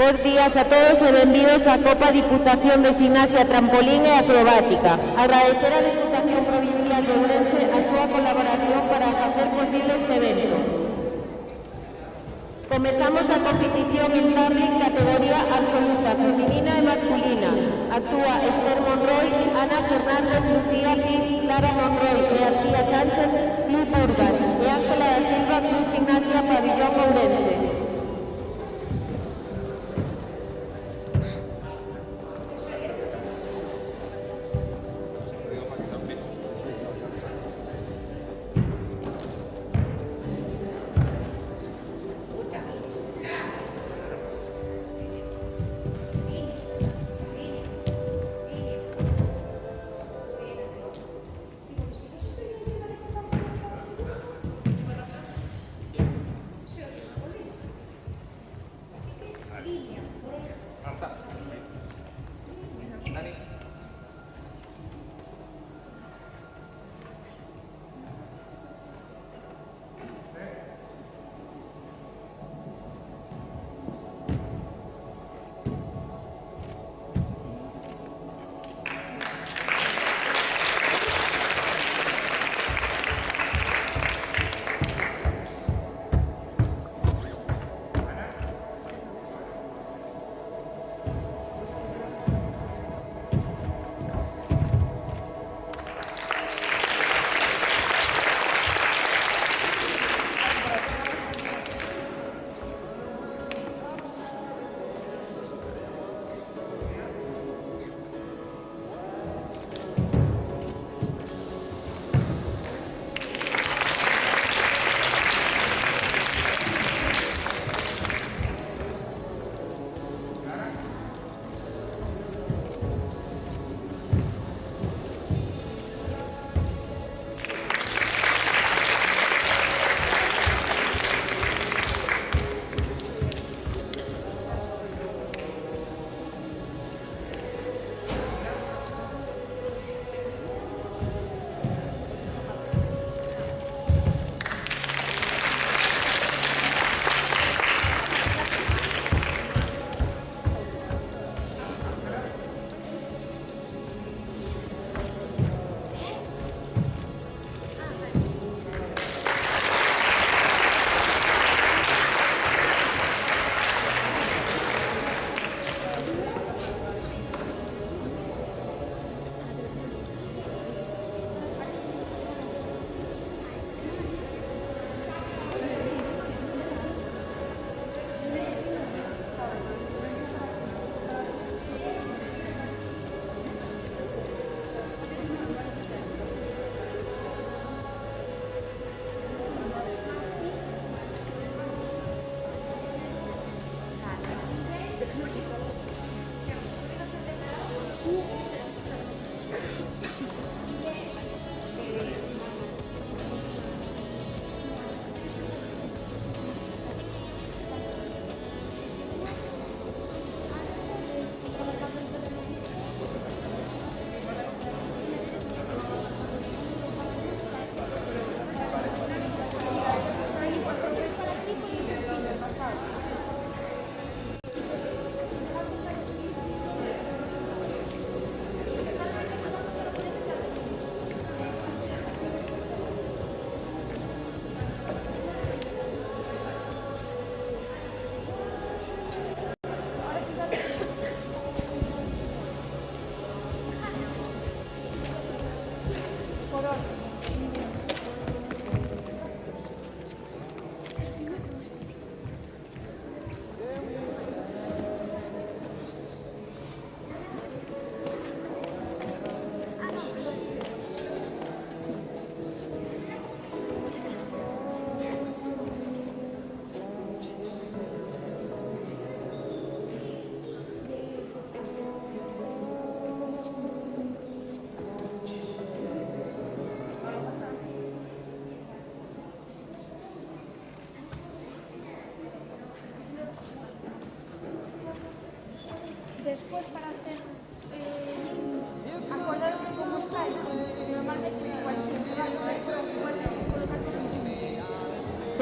Bos días a todos e benvidos á Copa Diputación de Ximnasia Trampolín e Acrobática. Agradecer á Diputación Provincial de Ourense a súa colaboración para facer posible este evento. Comezamos a competición en curling categoría absoluta, feminina e masculina. Actúa Esther Monroy, Ana Fernández, Lucía Gil, Lara Monroy e García Sánchez, Club Burgas e Ángela da Silva, Club Ximnasia Pabillón Ourense.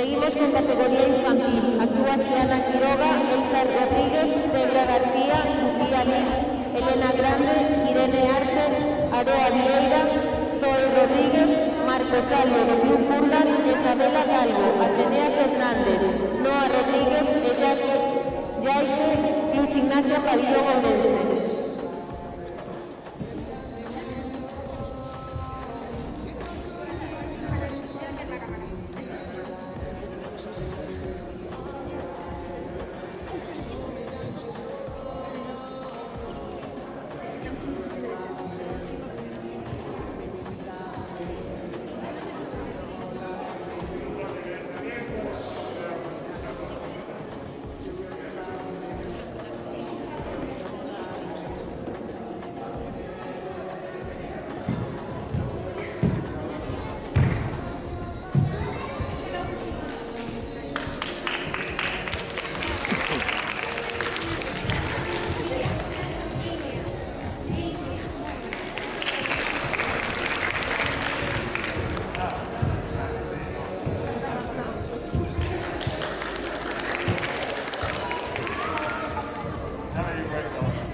Seguimos con categoría infantil. Actúa Ciana Quiroga, Elsa Rodríguez, Delia García, Lucía Liz, Elena Grande, Irene Arce, Aroa Vieira, Zoe Rodríguez, Marcos Alvo de Club Burlas, Isabela Calvo, Atenea Fernández, Noa Rodríguez, Yaique, Luis Ignacio Pabellón Orense.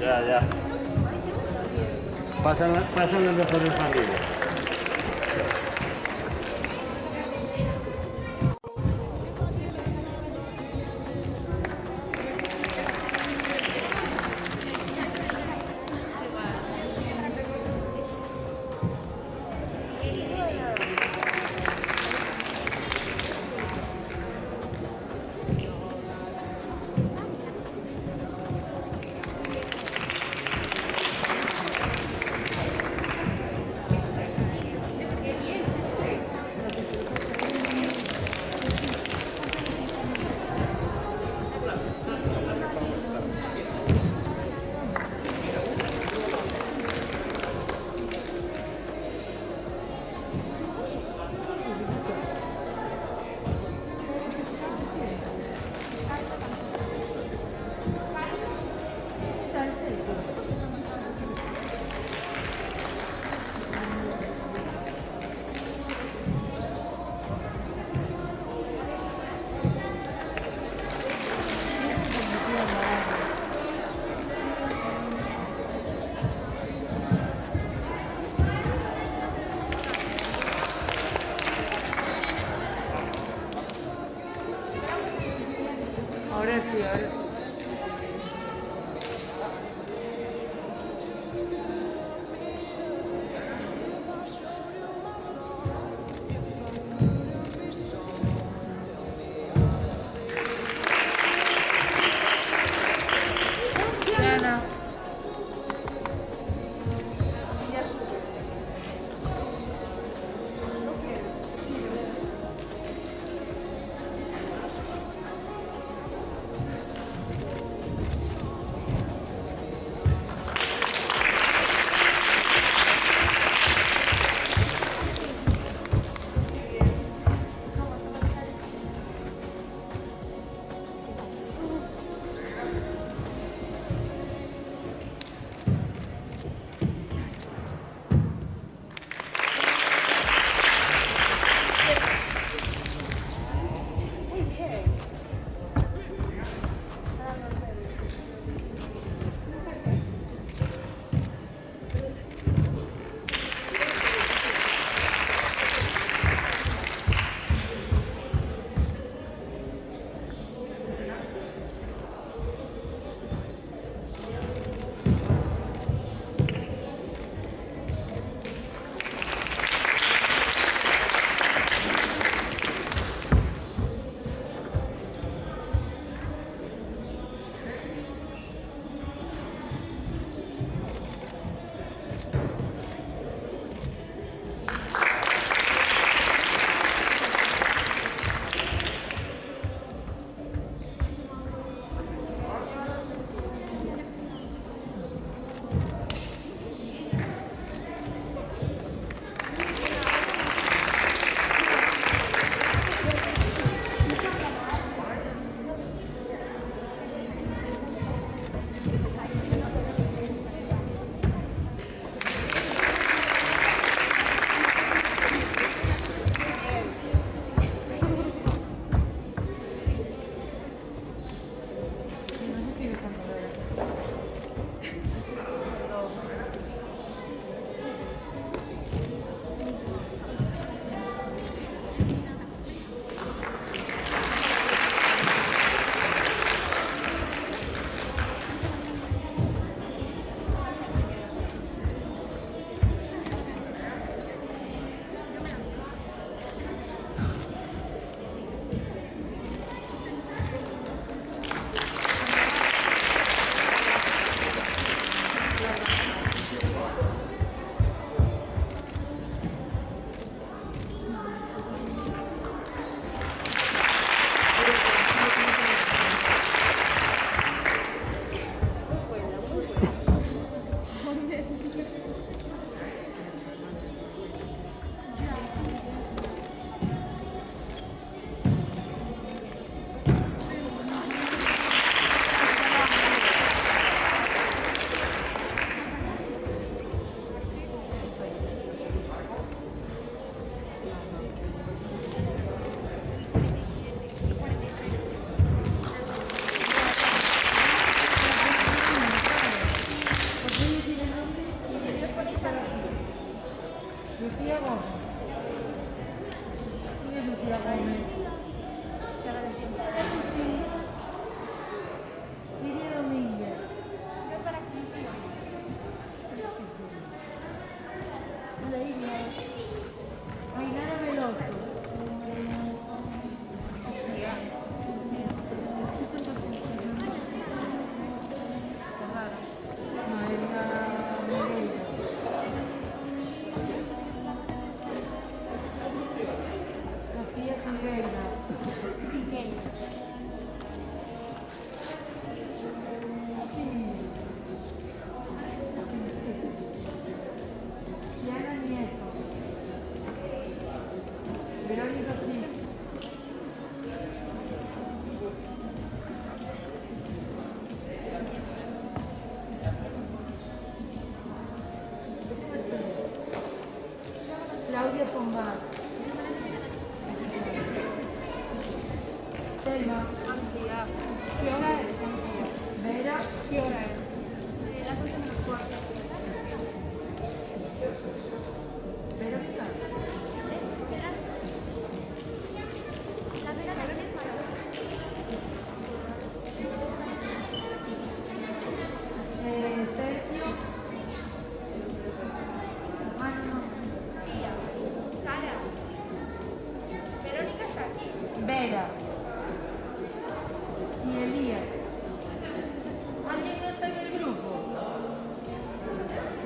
Ya. Pasan las mejores familias. Ahora sí. Diana. Lucía Gómez. ¿Quién es Lucía Gómez? Lidia Domínguez. Ainara Veloso. María Moreira. Sofía Silveira. Diana Nieto. Verónica Cris. Claudia Pombal. Selma. ¿Qué hora es? Vera. ¿Qué hora es? Las 11 menos cuarto. Verónica. La Vera también es mala. Sergio. Ah, no. Tía. Sara. Verónica está aquí. Vera. Y Elías. ¿Alguien no está en el grupo?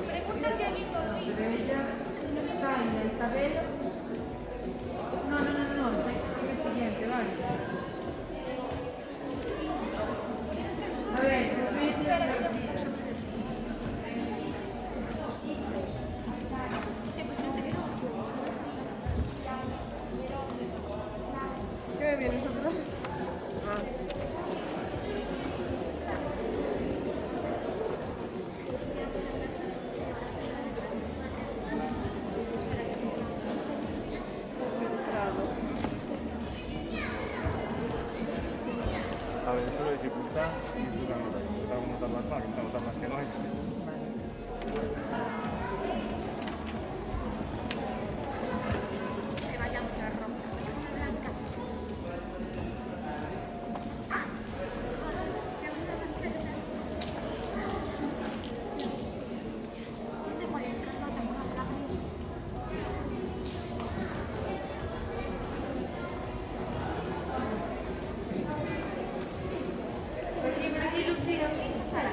Pregunta si alguien conmigo. Pero ella, Zaina, Isabela. No, es el siguiente, vale. A ver, yo voy a decir la partida. ¿Qué me vienes atrás? A ver, solo dificultad y tú la nota. Empezamos a notar más mal, que notar más que no hay. Que vayamos a rojo. Blanca. Sí sé cuál es, que no tengo una blanca. Por aquí, Lucía. Sara.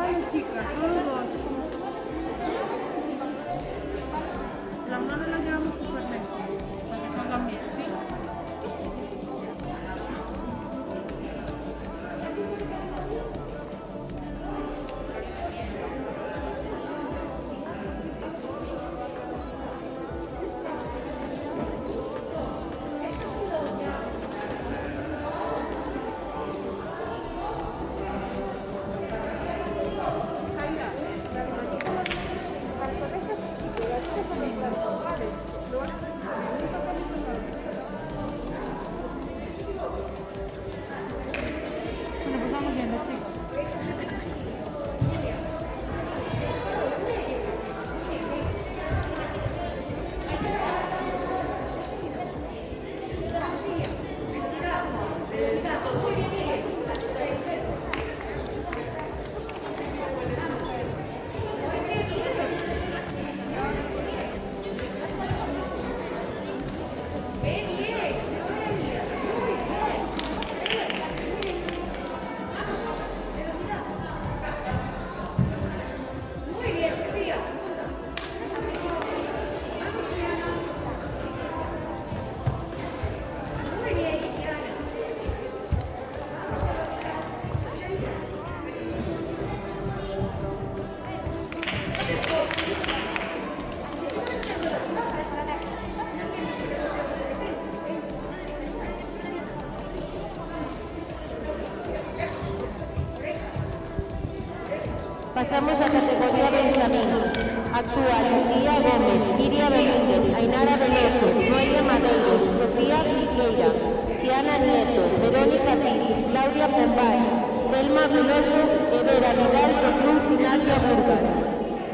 Vale, chicas, solo dos. La mano la llevamos súper lejos, para que salgan bien, ¿sí? Bueno, pues vamos viendo, chicos. Pasamos a categoría Benjamín. Actúa Lucía Gómez, Iria Benítez, Ainara Veloso, Noelia Madeiros, Sofía Siqueira, Siana Nieto, Verónica Piri, Claudia Pombay, Telma Veloso, Evera Vidal de Cruz Gimnasia Burgas,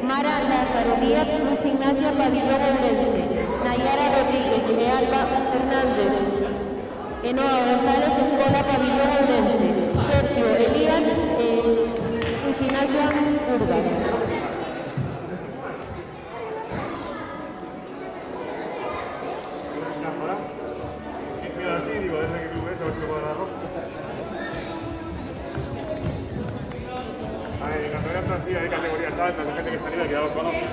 Mara Lázaro Díaz, Cruz Gimnasia Pabellón Ourense, Nayara Rodríguez de Alba Fernández, Enoa González, Escola Pabellón Ourense, Sergio Elías, Cruz Gimnasia Burgas. Mira así, digo, desde que club es, a ver si me puedo dar arroz. A ver, en categorías así, hay categorías altas, hay gente que está arriba y que ya los conoce. Así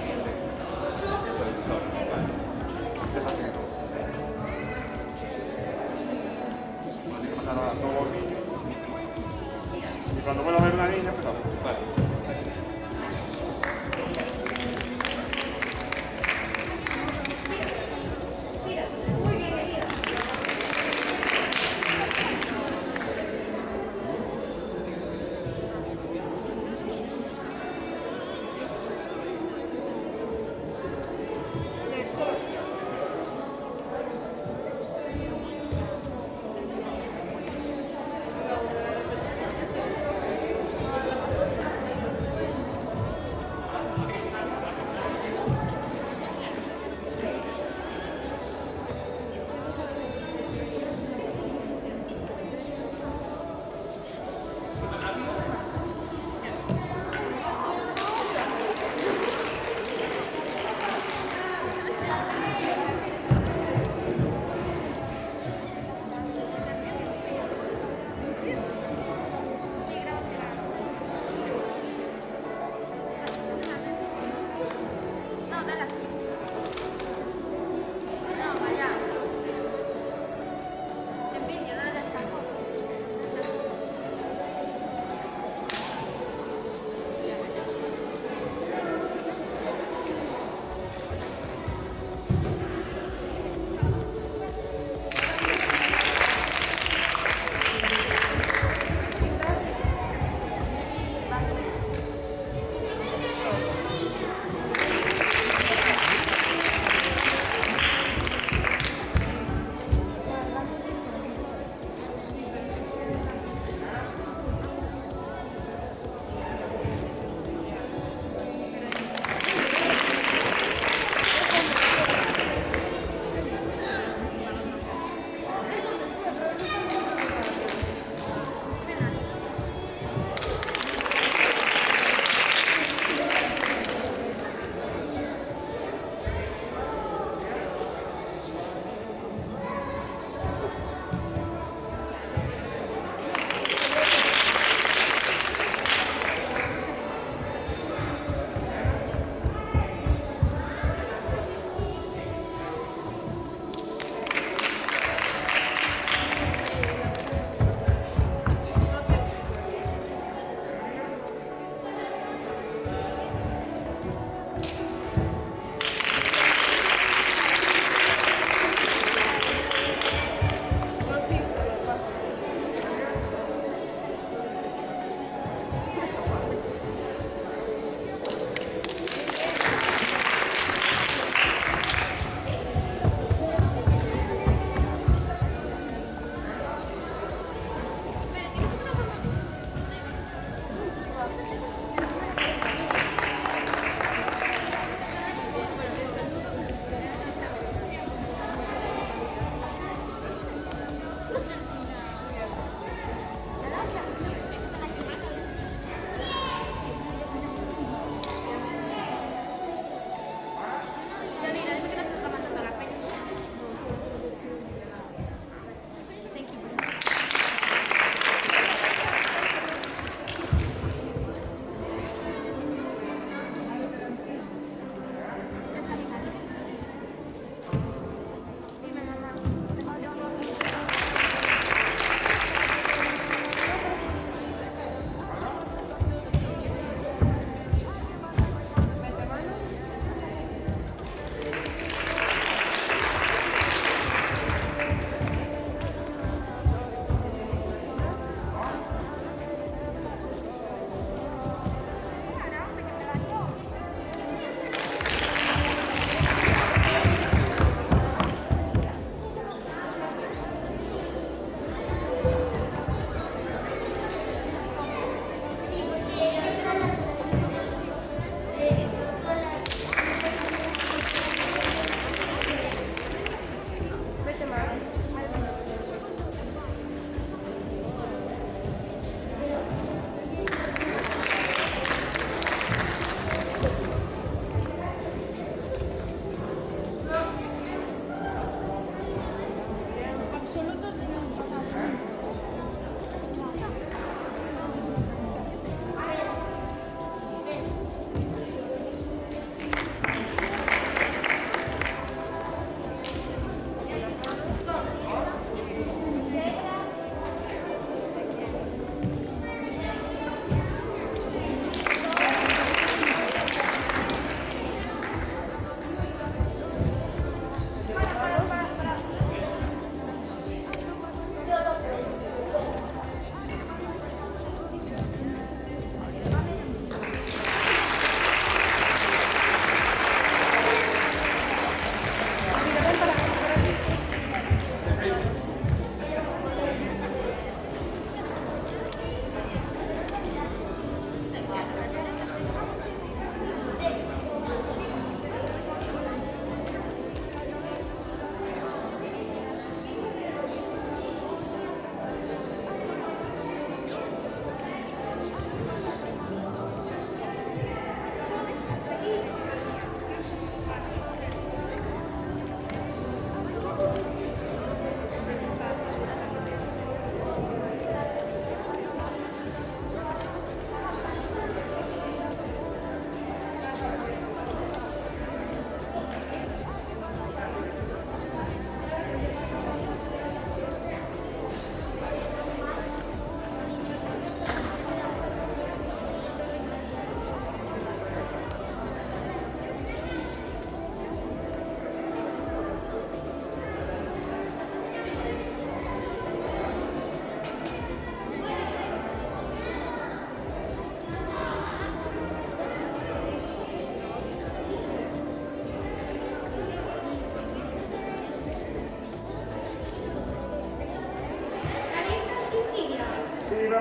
que pasar ahora somos niños. Y cuando vuelva a ver una niña, empezamos. Vale.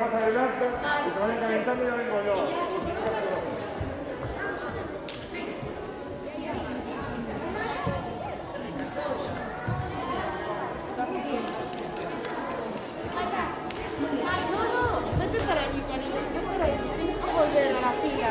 más adelante y se vayan calentando y ya vengo yo. Vete para allí, cariño. Vete para allí. Tienes que volver a la fila.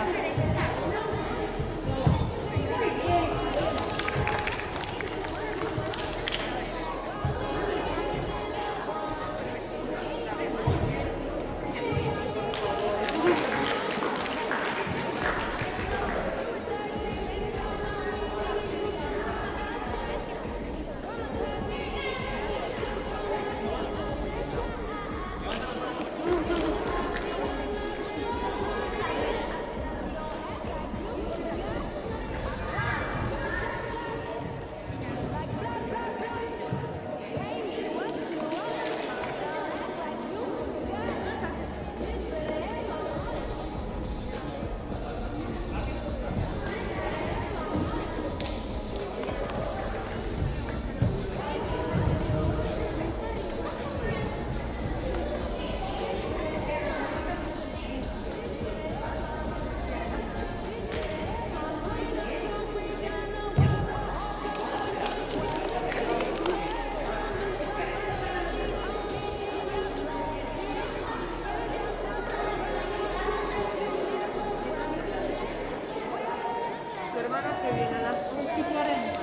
Tu hermana que viene a las 11:40.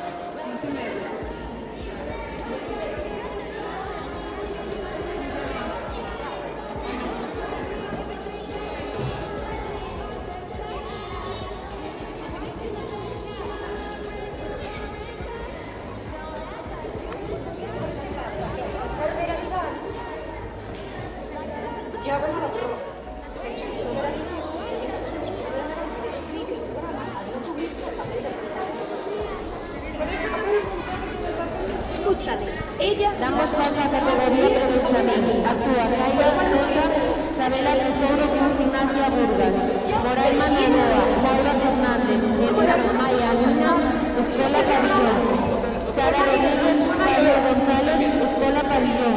11:30. Escúchame, ella... Damos paso a categoría Producciones. Actúa Zaira Sosa, Sabela Tesoro, Cruz Ignacia Burgas, Moraima Novoa, Laura Fernández, Edgar Maya Luna, Escuela Pabellón, Sara Rodríguez, Pablo González, Escuela Pabellón.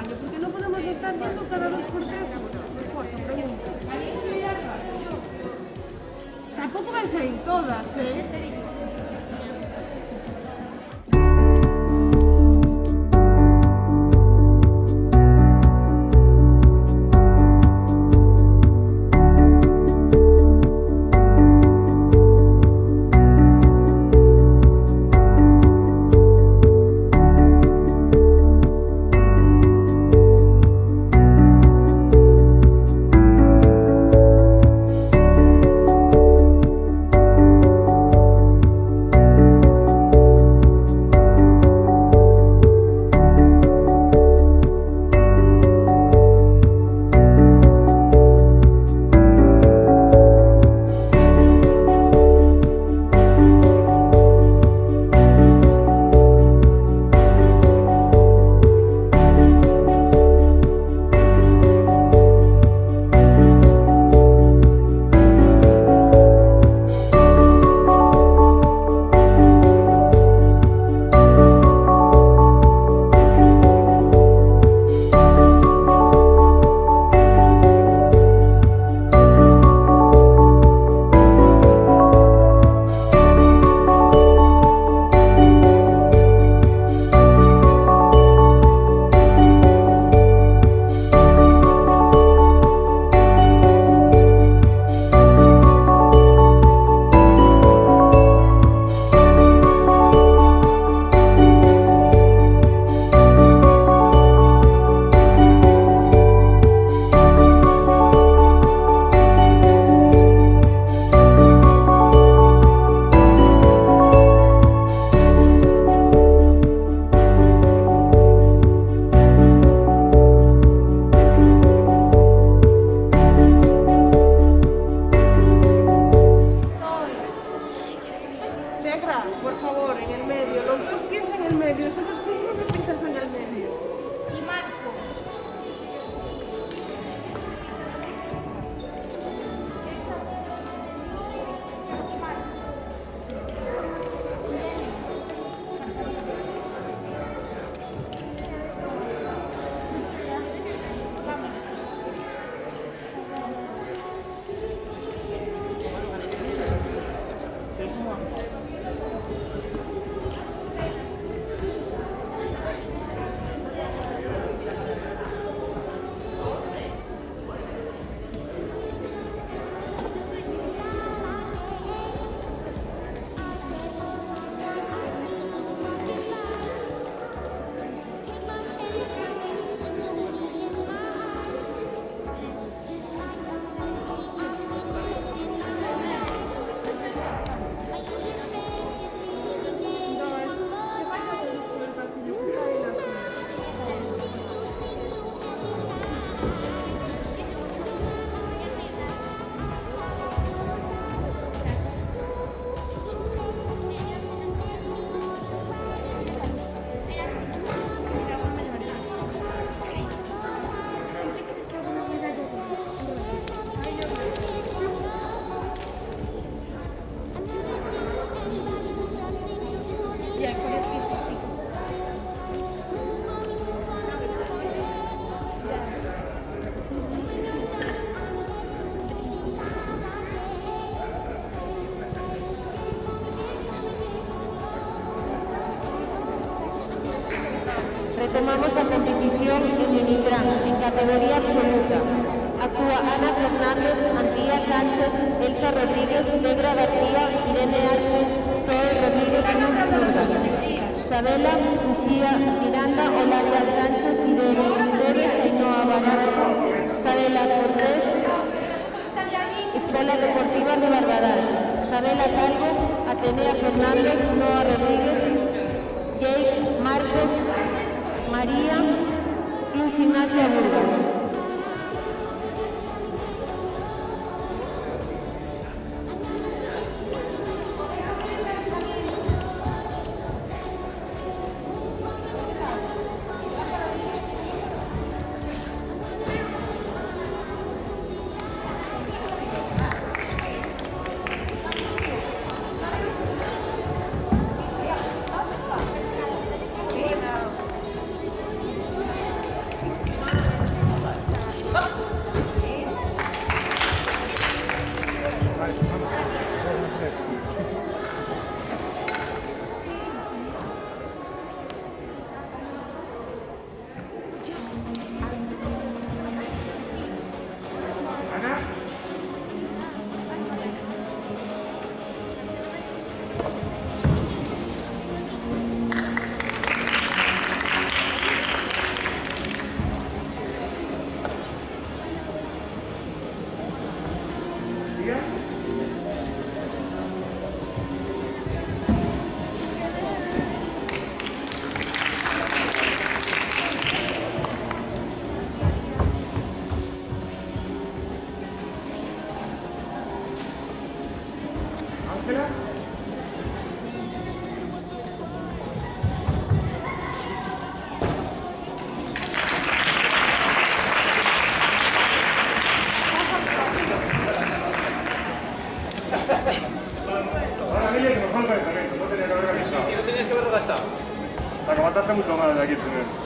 baño, porque no podemos estar viendo cada 2 por 3. Pregunta. Tampoco vais a ir todas, ¿eh? Por favor, en el medio, los 2 pies en el medio, eso es como que pisas en el medio. Y Marco. Retomamos la competición en Unitran, en categoría absoluta. Actúa Ana Fernández, Antía Sánchez, Elsa Rodríguez, Negra García, Irene Arce, Zoe Rodríguez, Sabela, Lucía Miranda, Olaria Sánchez, Irene Pérez, Ainhoa Barato, Sabela Cortés, Escuela Deportiva de Barbadal, Sabela Calvo, Atenea Fernández, Noa Rodríguez, Jake Marcos, María, Luis Ignacio Burgos. aquí primero.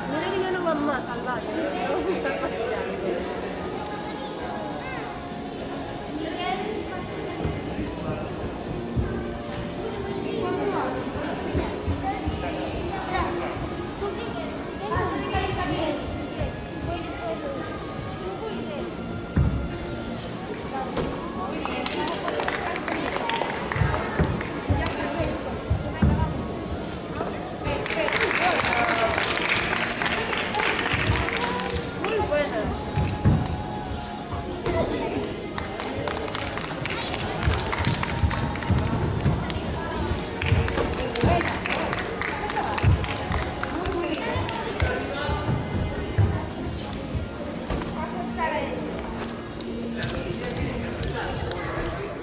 Mira que ya no van más al baño, no me están vacilando. Muy buena.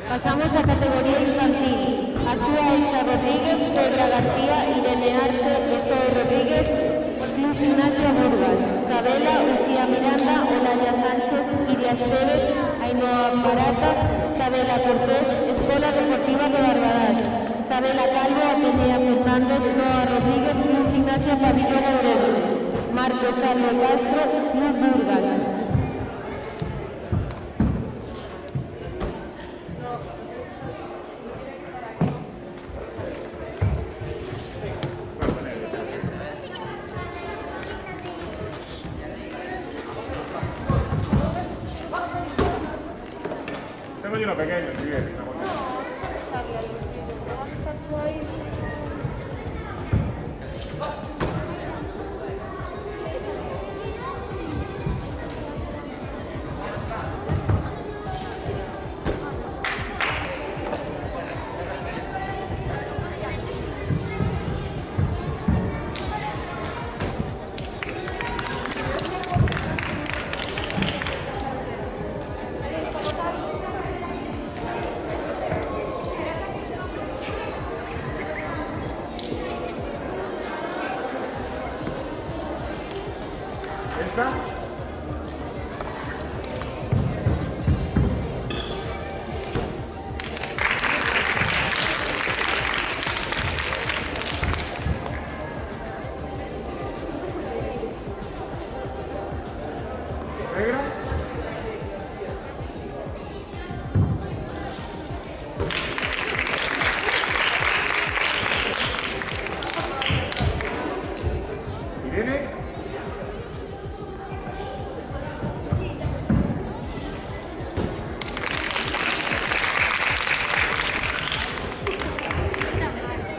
Pasamos a categoría infantil. Actúa Elsa Rodríguez, Pedra García, Irene Arce, Estoy Rodríguez, Luz Ignacio Burgas, Sabela, Lucía Miranda, Olaya Sánchez, Iria Esteves, Ainhoa Barata, Sabela Cortés, Escuela Deportiva de Barbadas, Sabela Calvo, Atenea Fernández, Noa Rodríguez, Luz Ignacio Pabellón Ourense, Marcos Salvo Castro, Luz Burgas. Tengo yo uno pequeño, si quieres. ¿Esa? ¿Negra? ¿Irene?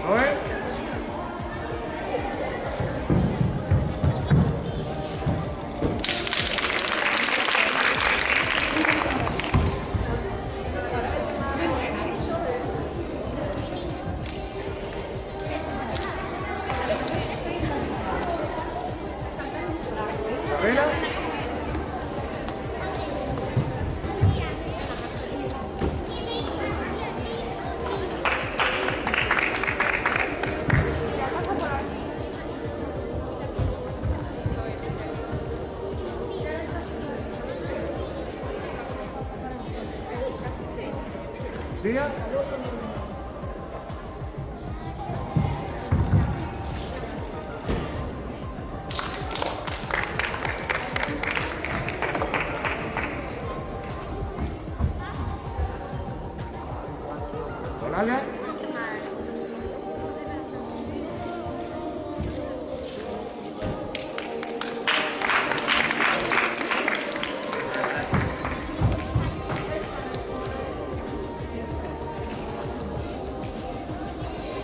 ¿Noel? ¿Sabela? ¿Lucía?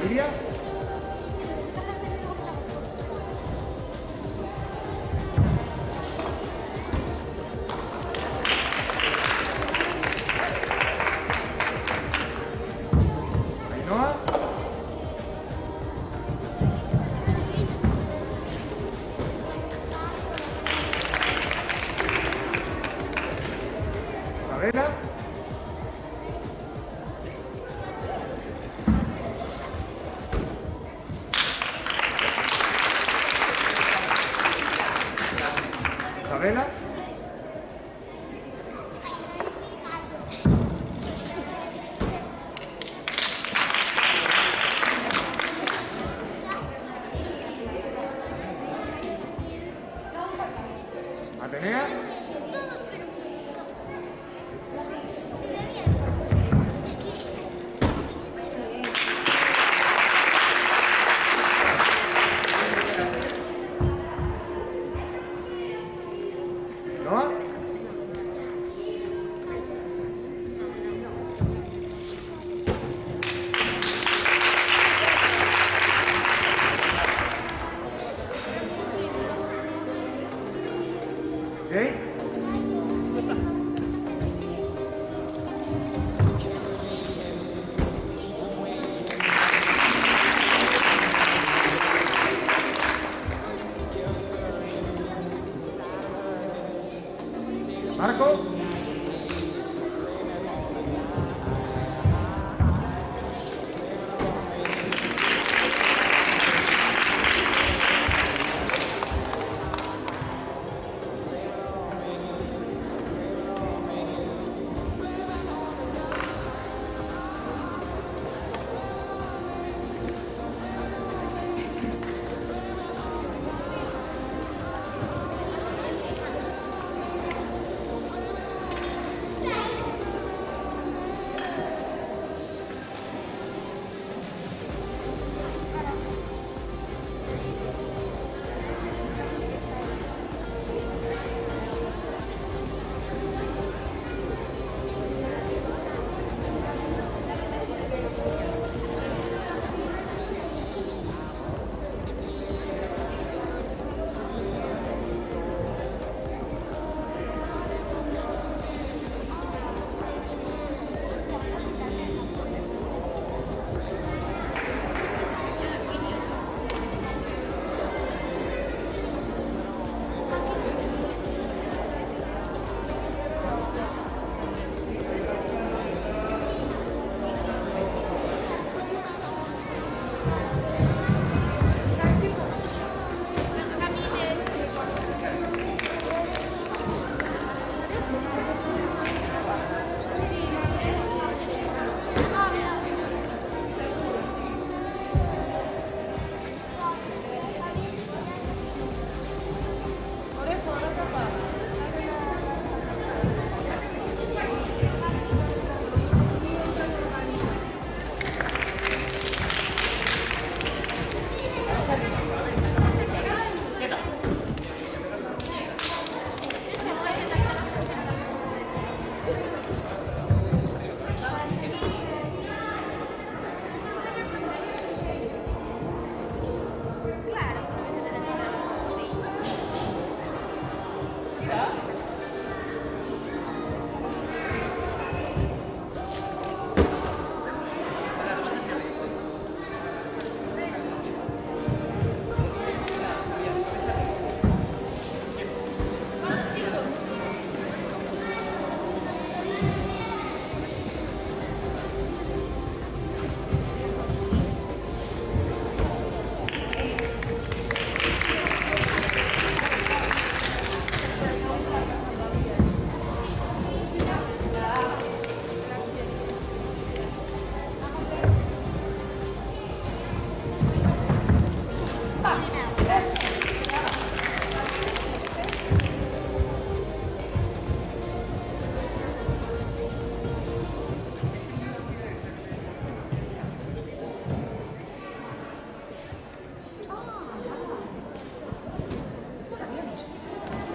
Lidia. Ainhoa. Isabela. Isabela. Atenea. Noah. Jay. Marco.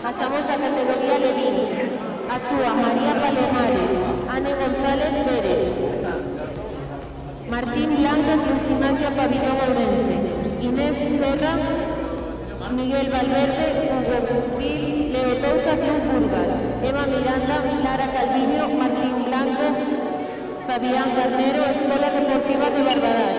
Pasamos a categoría Levín. Actúa María Palomares, Anne González Pérez, Martín Blanco, Luis Ignacio Miguel Valverde, Hugo Gil, Leo Touza, Club Burgas. Emma Miranda, Lara Calviño, Martín Blanco, Fabián Carnero, Escuela Deportiva de Barbadas.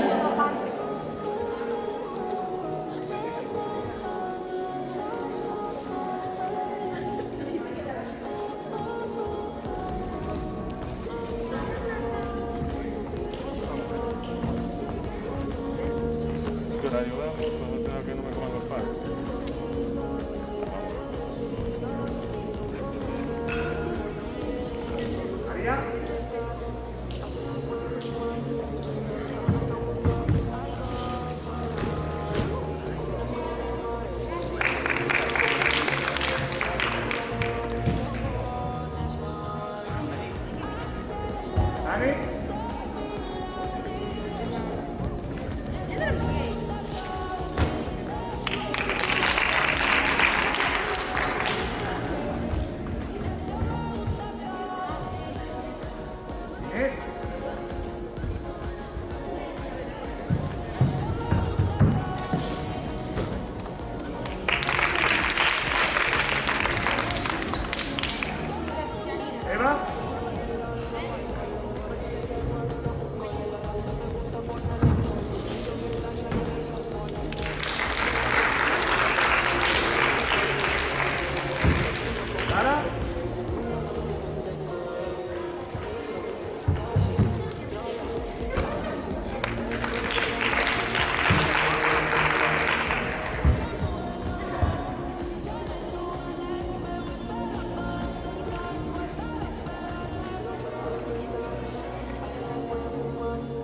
¿Qué hora ayudamos? Vamos a tener que no me coman los padres. ¿María? ¿Dani? ¿Inés? ¿Eva? ¿Sara?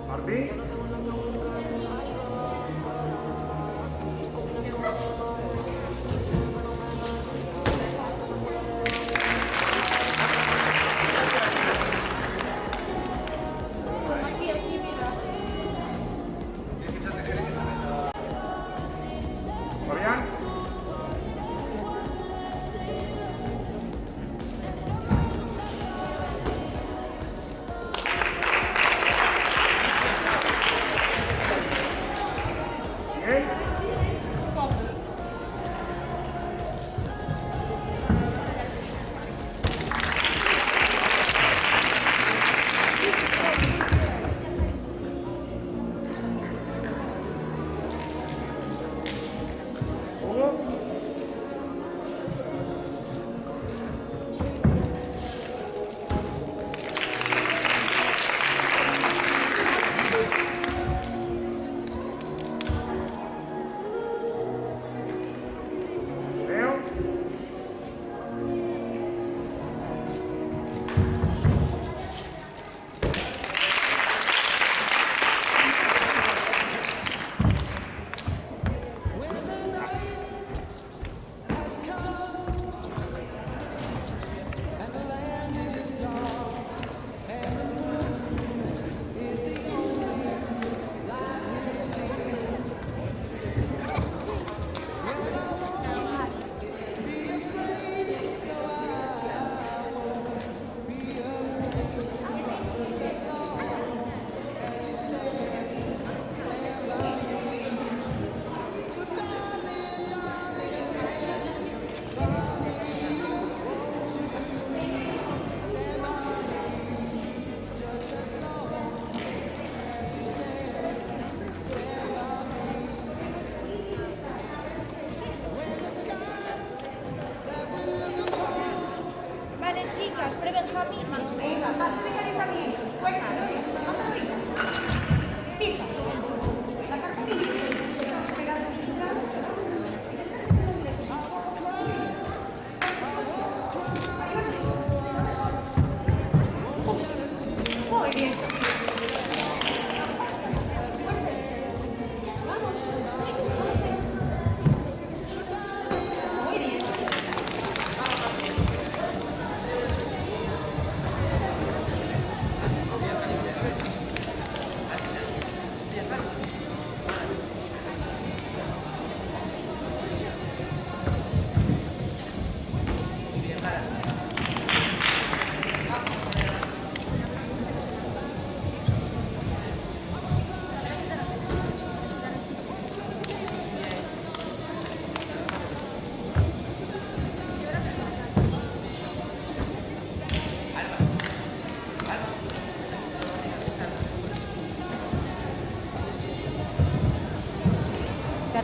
¿Martín? ¿Fabián? ¿Miguel? ¿Hugo?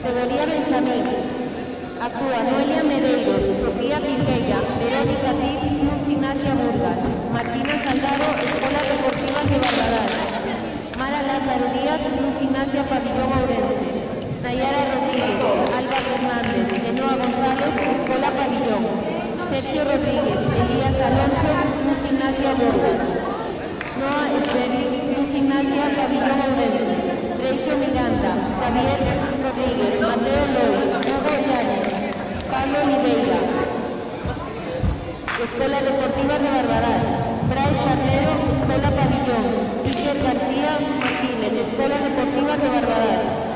Categoría Benjamín. Actúa Noelia Medeiros, Sofía Pinqueya, Verónica Tiz, Club Gimnasia Burgas, Martina Salgado, Escuela Deportiva de Barbadas, Mara Lázaro Díaz, Club Gimnasia Pabellón Ourense, Nayara Rodríguez, Alba Fernández, Enoa González, Escuela Pabellón, Sergio Rodríguez, Elías Alonso, Club Gimnasia Burgas, Noa Esberli, Club Gimnasia Pabellón Ourense, Reixo Miranda, Javier Rodríguez, Mateo Loy, Hugo Yáñez, Pablo Oliveira, Escuela Deportiva de Barbadas, Brais Carnero, Escuela Pabellón, Iker García Martínez, Escuela Deportiva de Barbadas.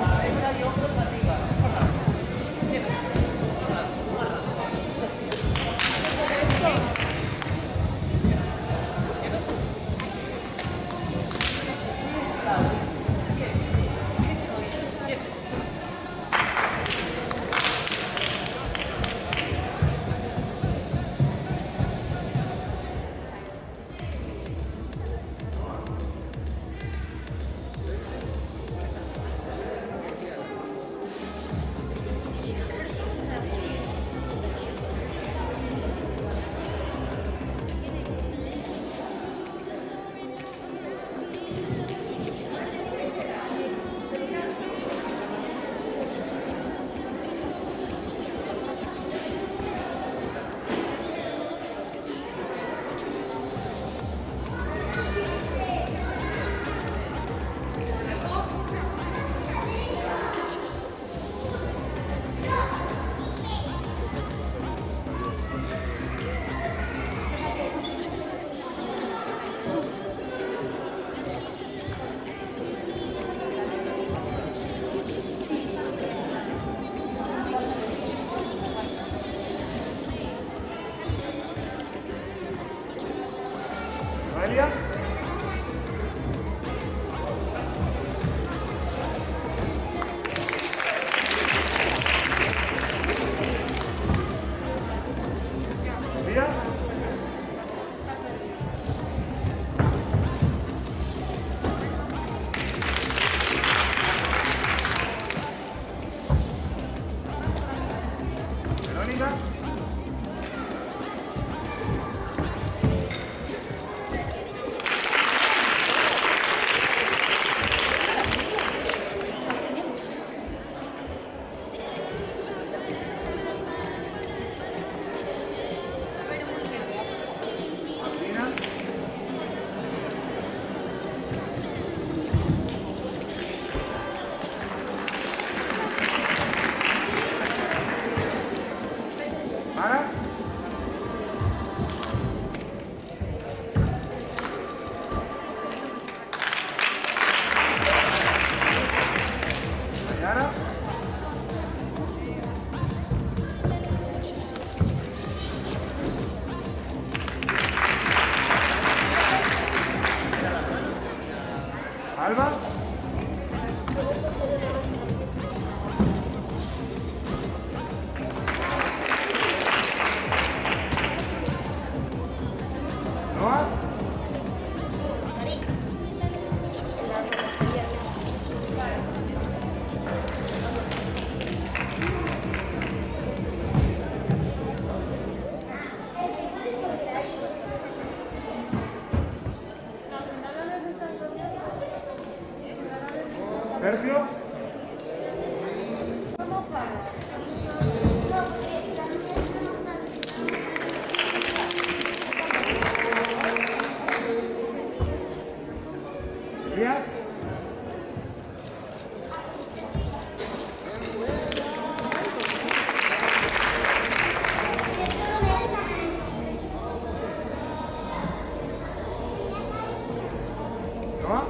Noelia. Sofía. Verónica. Martina. Mara. Nayara. Alba. Noa. Sergio. Elías. Noa.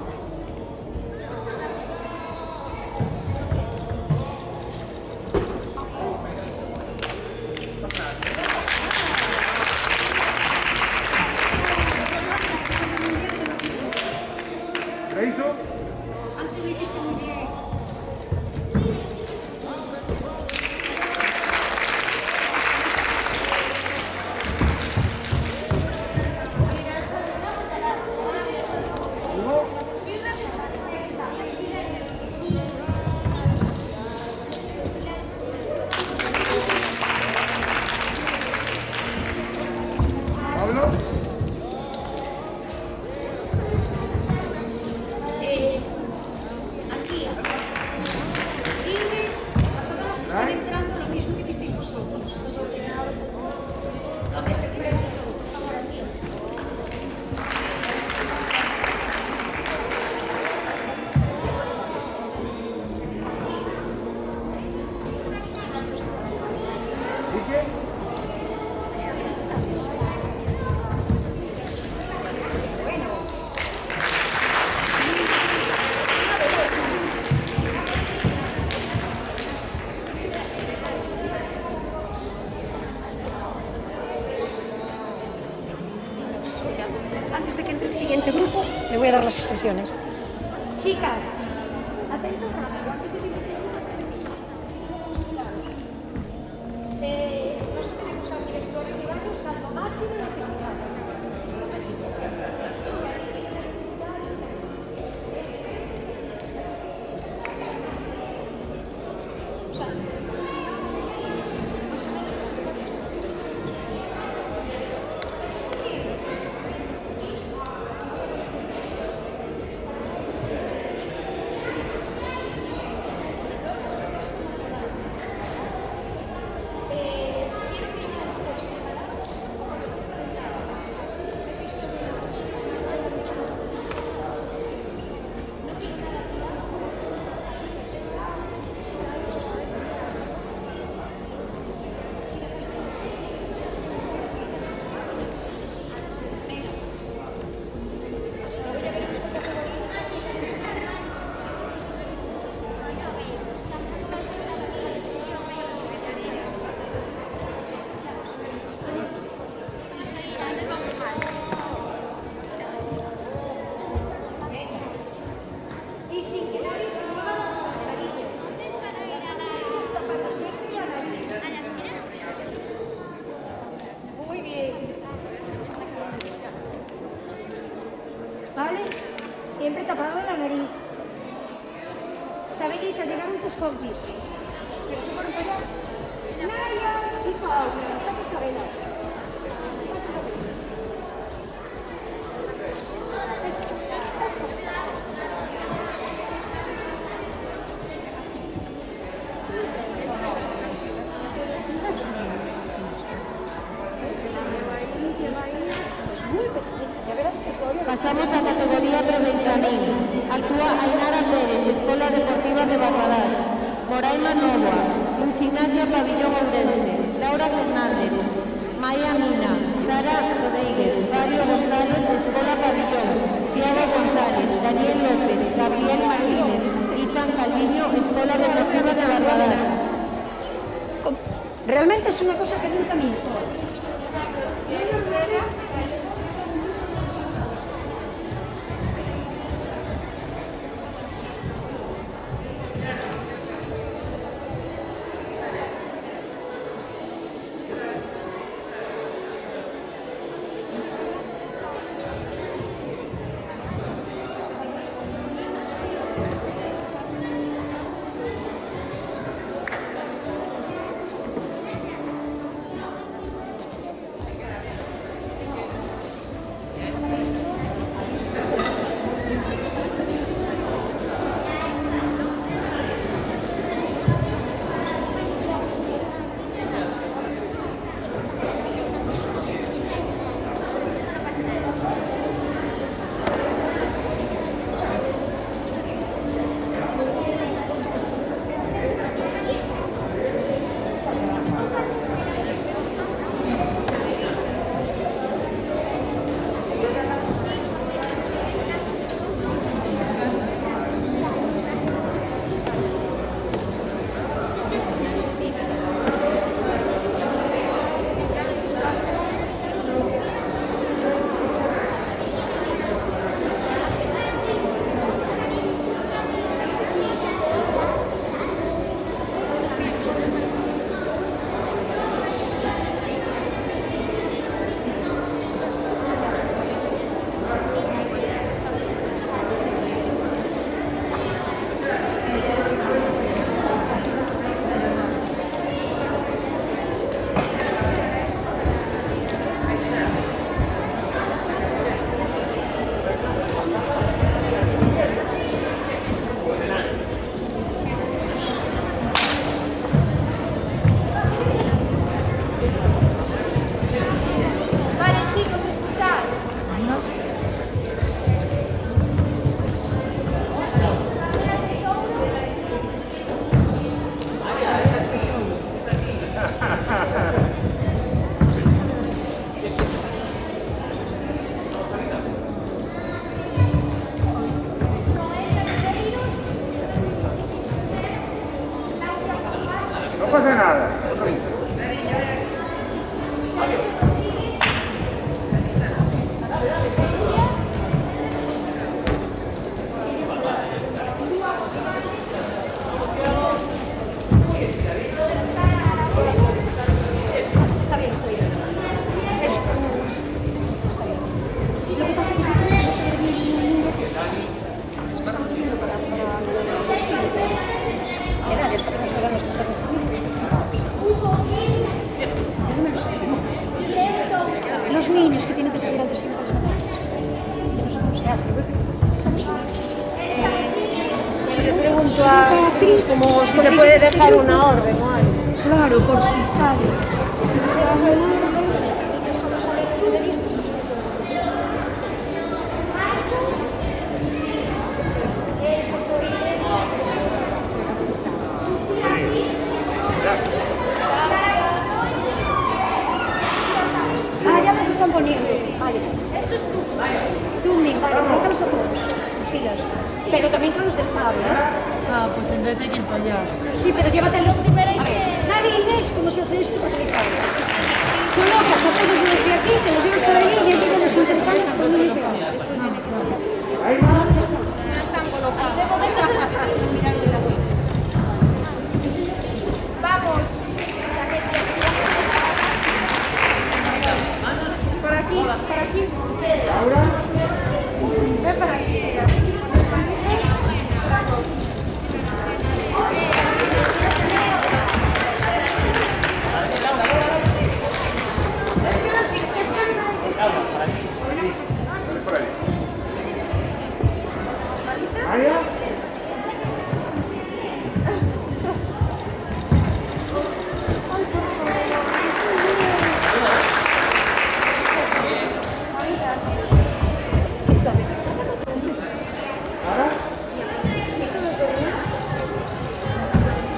están entrando lo mismo que visteis vosotros, los ordenados. No que se creen, por favor, aquí. Antes de que entre el siguiente grupo, le voy a dar las instrucciones. Chicas, atentos rápido, antes de que empiece el grupo, no se debe usar ni vestuario ni baño, salvo máximo necesidad. ¿Vale? Siempre tapado la nariz. Sabeliza, llegaron tus compis. ¿Pero se fueron para allá? Naya y Paula, está aquí Isabela. Pasamos a categoría pre-benjamín. Actúa Ainara Pérez, Escuela Deportiva de Barbadas. Moraima Novoa, Gimnasia Pabellón Ourense. Laura Fernández, Maya Mina, Sara Rodríguez, Fabio González, Escuela Pabellón. Tiago González, Daniel López, Gabriel Martínez, Ethan Calviño, Escuela Deportiva de Barbadas. Realmente es una cosa que nunca me hizo. pasa nada. Está bien, estoy bien. Es como... Está bien. Lo que pasa es que no se ve bien lejos. Es que estamos viendo para los desfile de edades, para que nos hagan los contornos cívicos. Yo no me lo sé. Los niños que tienen que salir al desfile de las medallas. Yo no sé cómo se hace. ¿Sabes? Le pregunto a Cris como si te puede dejar una orden o algo. Claro, por si sale. Si no se hace nada, solo salen los medallistas o solo ya les están poniendo. Vale. Tuning, vale, colócalos a todos. Filas. Pero también con los del Fabio, ¿eh? Ah, pues entonces hay que empallar. Sí, pero llévate los primeros. A ver, ¿sabe Inés cómo se hace esto para que salga? Colocas a todos los de aquí, te los llevas por allí y es de los intercambios con los de aquí. ¿Dónde estás? No están colocados. Vamos. Por aquí, por aquí. Ven para aquí. María.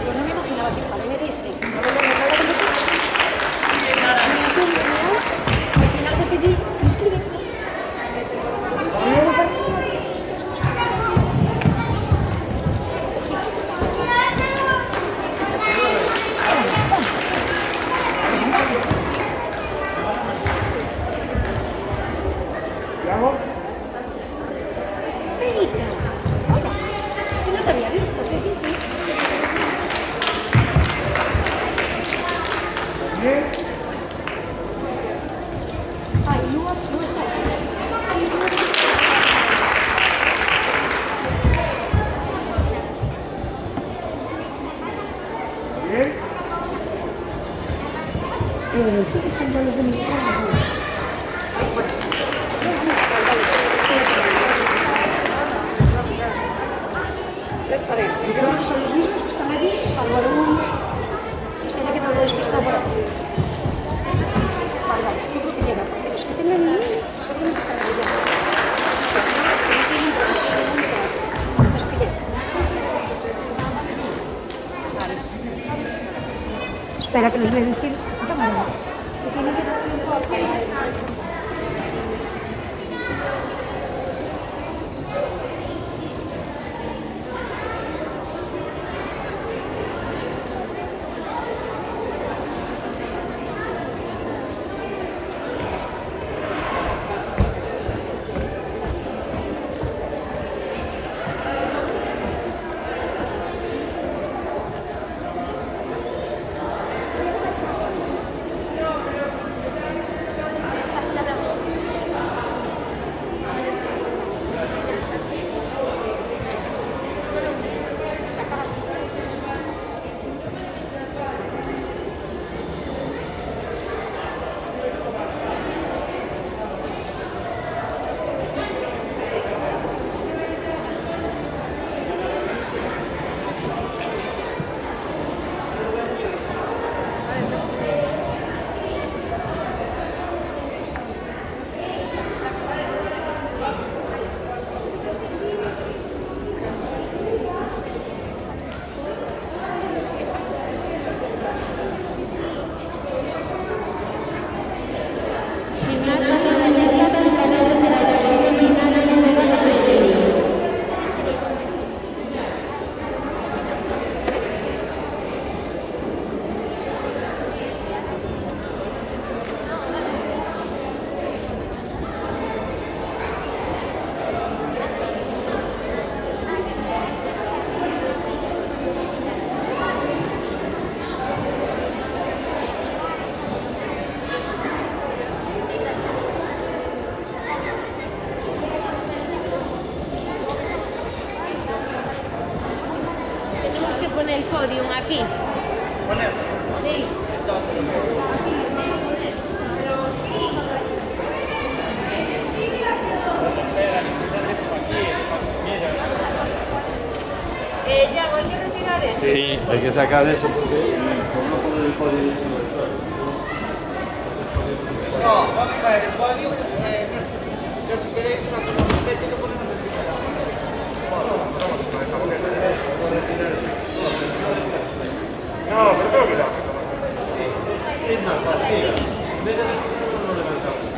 Yo no me imaginaba que para me dice. Al final decidí escribir. ¿Vamos? Benita. Hola. Es que no te había visto, ¿sí? Sí. Bien. Ay, no está aquí. Sí, no. Bien. Sí que están los dominicanos. Creo que son los mismos que están allí, salvo algún que se haya quedado despistado por aquí. Vale, yo creo que llega, porque los que tengan niños seguro que están allí. Los que si no, es que no tienen por qué tener un lugar. Entonces pille. Vale. Espera que les voy a decir a cámara. Que tienen que dar tiempo a que... y un aquí. Sí. ¿Ya hay que retirar eso? Sí, hay que sacar eso porque no puede poder ir sobre todo. No, vamos a ver, el podio, yo si queréis, lo ponemos en No, pero tengo que dar. Es más fácil. En vez de no levantamos.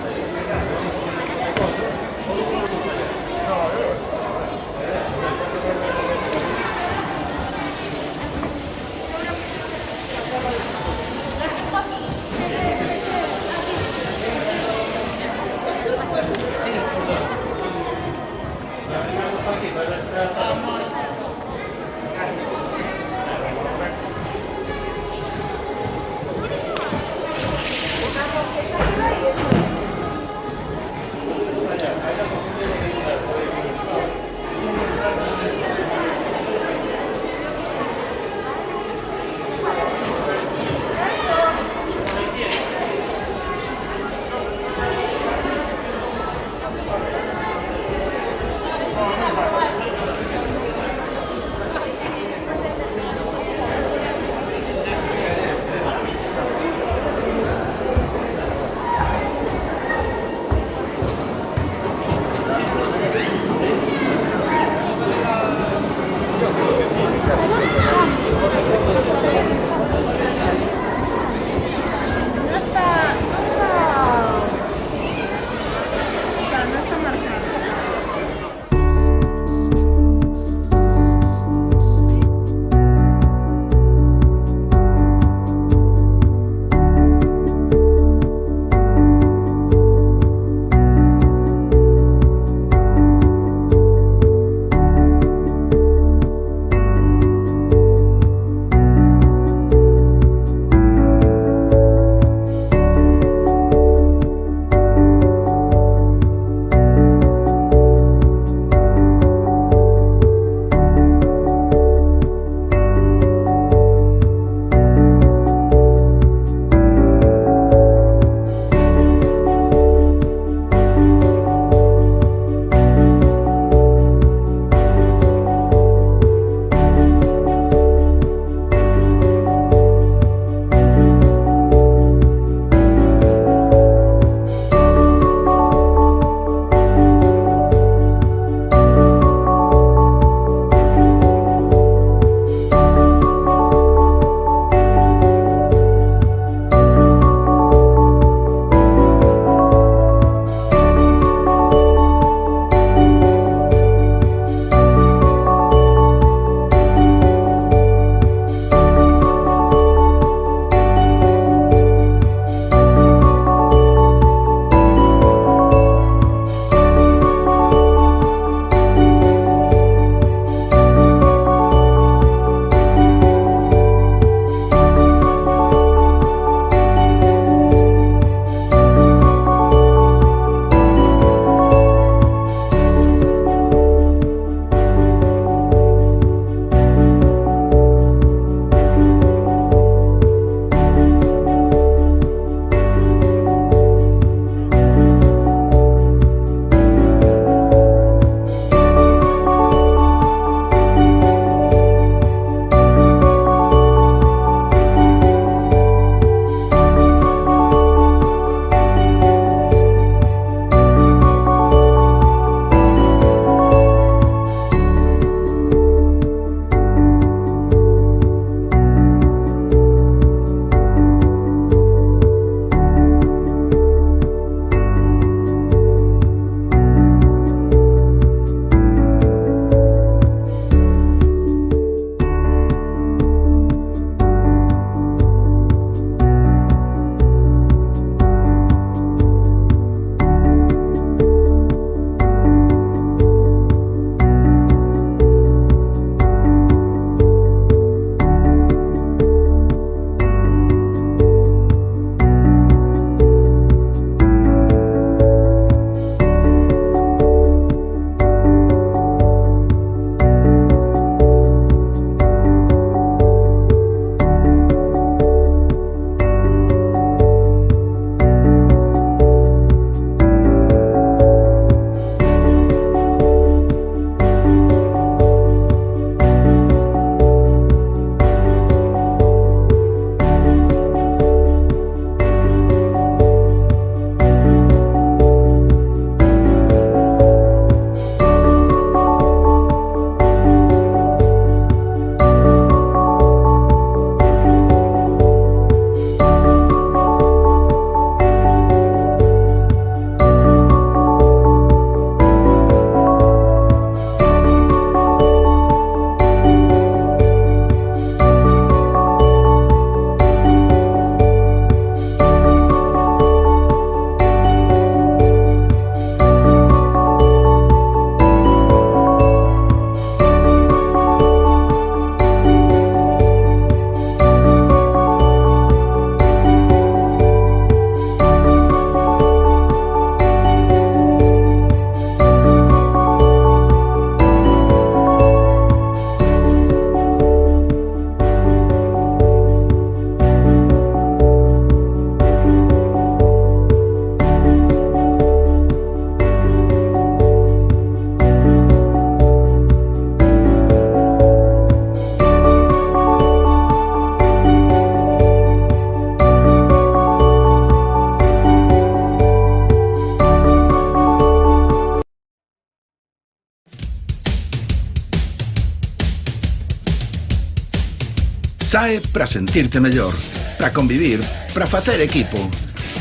Sae para sentirte mellor, para convivir, para facer equipo.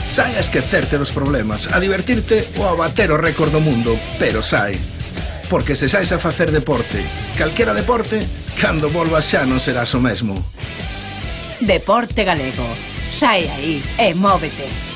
Sae a esquecerte dos problemas, a divertirte ou a bater o récord do mundo, pero sae. Porque se saes a facer deporte, calquera deporte, cando volvas xa non serás o mesmo. Deporte galego. Sae aí e móvete.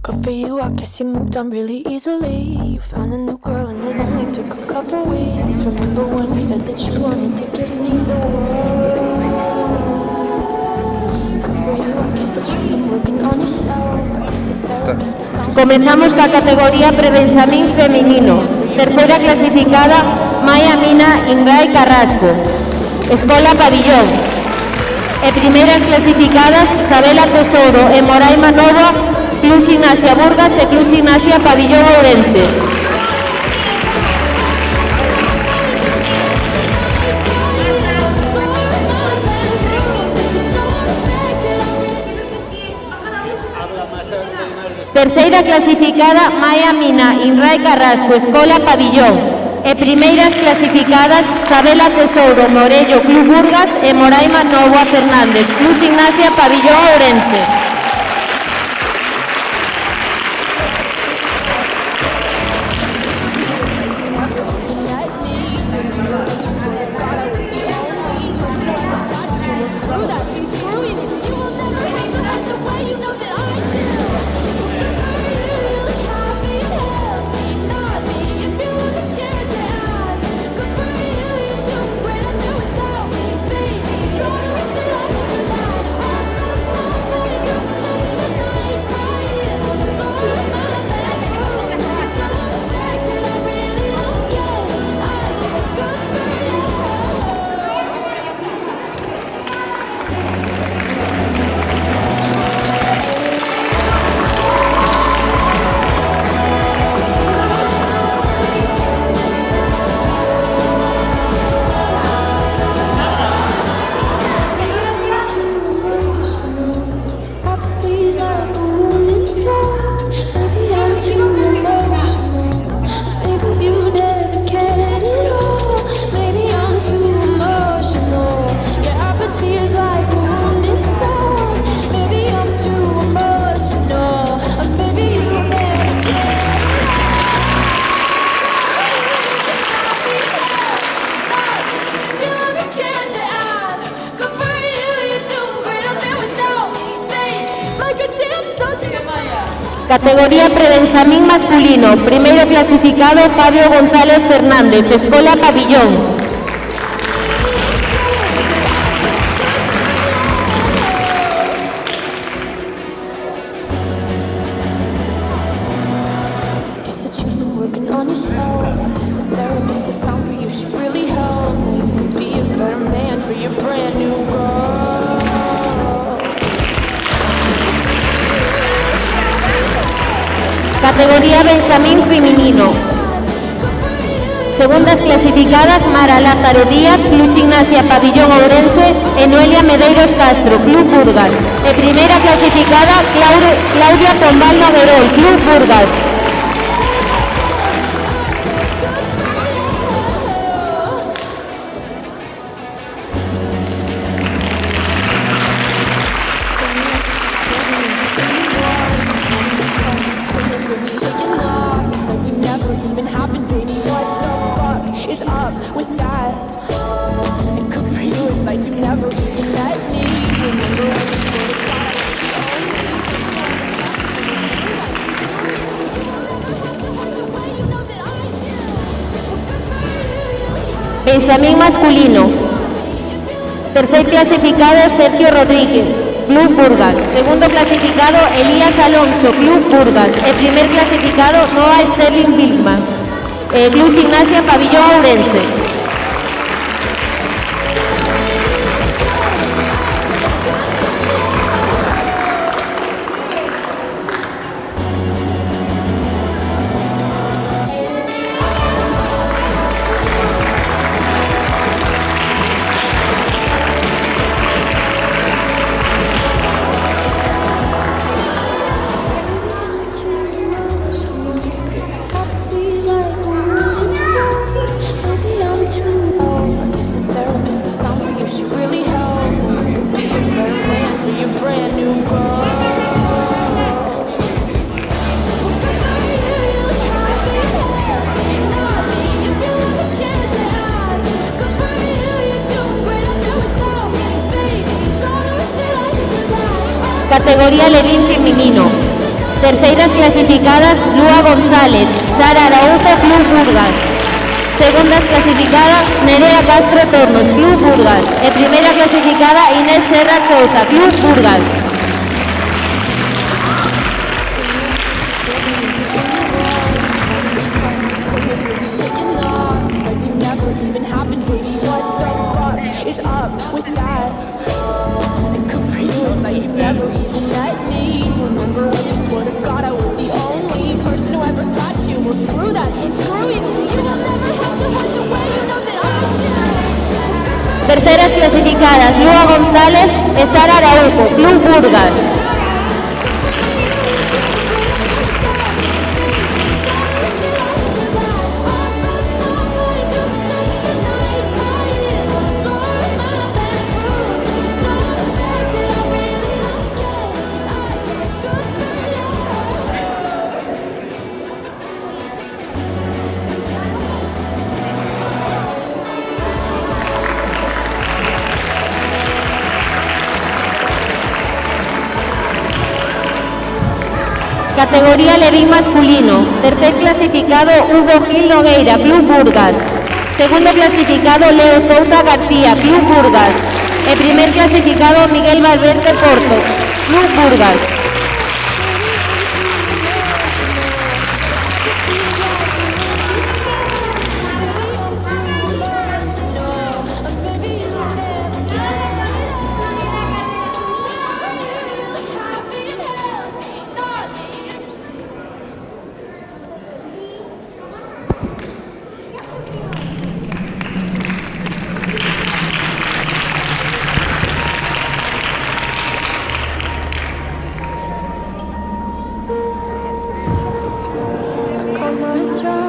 Good for you, I guess you moved on really easily. You found a new girl and it only took a couple weeks. Remember when you said that you wanted to give me the world? Good for you, I guess that you've been working on yourself. I guess the therapist found. Comenzamos ca categoría prebenjamín feminino. Tercera clasificada, Maya Mina Ingray Carrasco, Escola Pabillón. E primeiras clasificadas, Sabela Tesoro e Moraima Nova, Club Gimnasia Burgas e Club Gimnasia Pabillón Ourense. Terceira clasificada, Maya Mina Ingray Carrasco, Escola Pabillón. E primeiras clasificadas, Sabela Tesouro Morello, Club Burgas e Moraima Novoa Fernández, Club Gimnasia Pabillón Ourense. Categoría prebenjamín masculino. Primeiro clasificado, Fabio González Fernández, Escola Pabillón. Categoría Benjamín femenino. Segundas clasificadas, Mara Lázaro Díaz, Club Gimnasia Pabillón Ourense e Noelia Medeiros Castro, Club Burgas. E primeira clasificada, Claudia Pombal Noguerol, Club Burgas. Benjamín masculino. Tercer clasificado, Sergio Rodríguez, Club Burgas. Segundo clasificado, Elías Alonso, Club Burgas. El primer clasificado, Noah Sterling Bilma, Club Gimnasia Pabellón Ourense. Categoría Levín femenino. Terceras clasificadas, Lua González, Sara Araujo, Club Burgas. Segundas clasificadas, Nerea Castro Tornos, Club Burgas. Primera clasificada, Inés Serra Souza, Club Burgas. Terceras clasificadas, Lua González y Sara Araujo, Club Burgas. Categoría Levín masculino. Tercer clasificado, Hugo Gil Nogueira, Club Burgas. Segundo clasificado, Leo Souza García, Club Burgas. El primer clasificado, Miguel Valverde Porto, Club Burgas.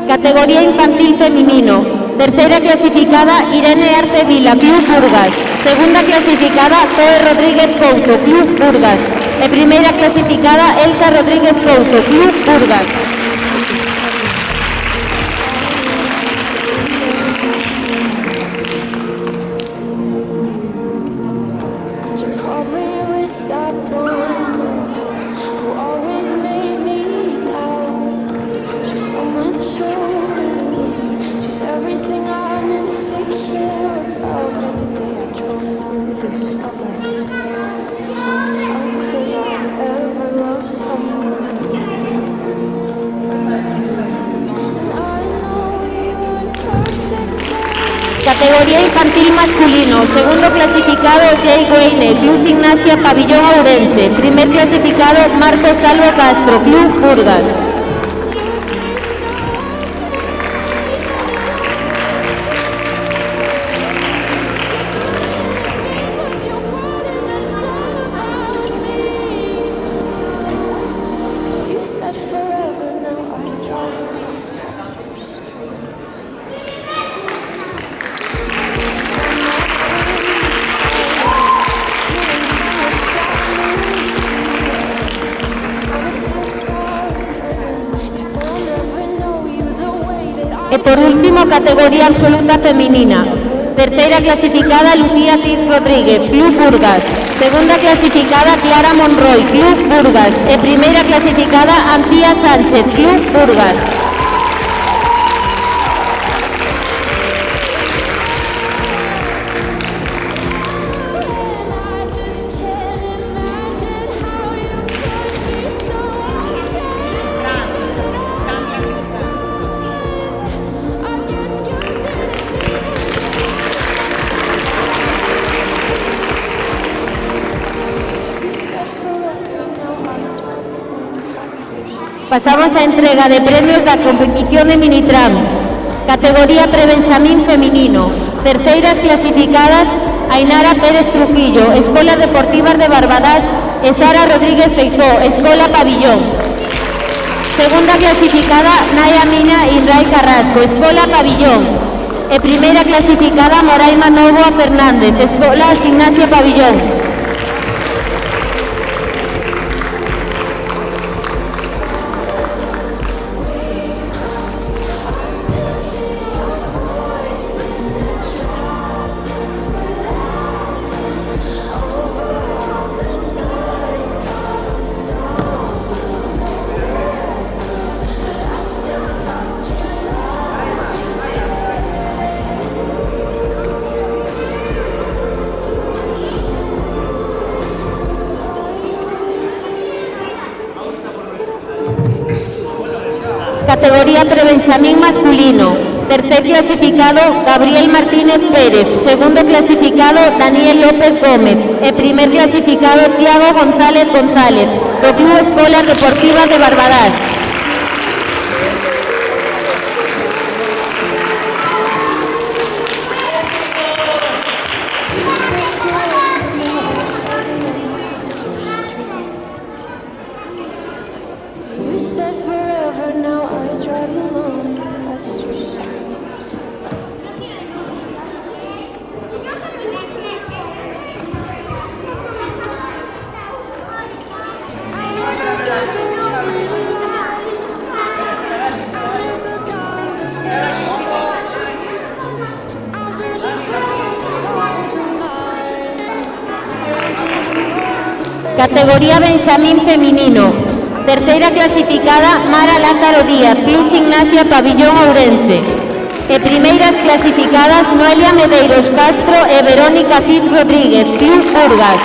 Categoría infantil femenino. Tercera clasificada, Irene Arce Vila, Club Burgas. Segunda clasificada, Zoe Rodríguez Couto, Club Burgas. Primera clasificada, Elsa Rodríguez Couto, Club Burgas. Categoría infantil masculino. Segundo clasificado, Jay Wayne, Club Gimnasia Pabellón Ourense. Primer clasificado, Marcos Salvo Castro, Club Burgas. Y por último, categoría absoluta femenina. Tercera clasificada, Lucía Cid Rodríguez, Club Burgas. Segunda clasificada, Clara Monroy, Club Burgas. Y primera clasificada, Antía Sánchez, Club Burgas. Pasamos a entrega de premios da competición de Minitram. Categoría Prebenxamín feminino. Terceiras clasificadas Ainara Pérez Trujillo, Escola Deportivas de Barbadas, e Sara Rodríguez Feijó, Escola Pabillón. Segunda clasificada Naya Mina Inray Carrasco, Escola Pabillón. E primeira clasificada Moraima Novoa Fernández, Escola Gimnasia Pabillón. Categoría Prebenxamín masculino. Tercer clasificado Gabriel Martínez Pérez. Segundo clasificado Daniel López Gómez. E primer clasificado Tiago González González, do Club Escola Deportiva de Barbadas. You said forever, now I drive alone. That's just Categoría Benxamín femenino. Terceira clasificada Mara Lázaro Díaz, Club Gimnasia Pabillón Ourense. E primeiras clasificadas Noelia Medeiros Castro e Verónica Cid Rodríguez, Club Burgas.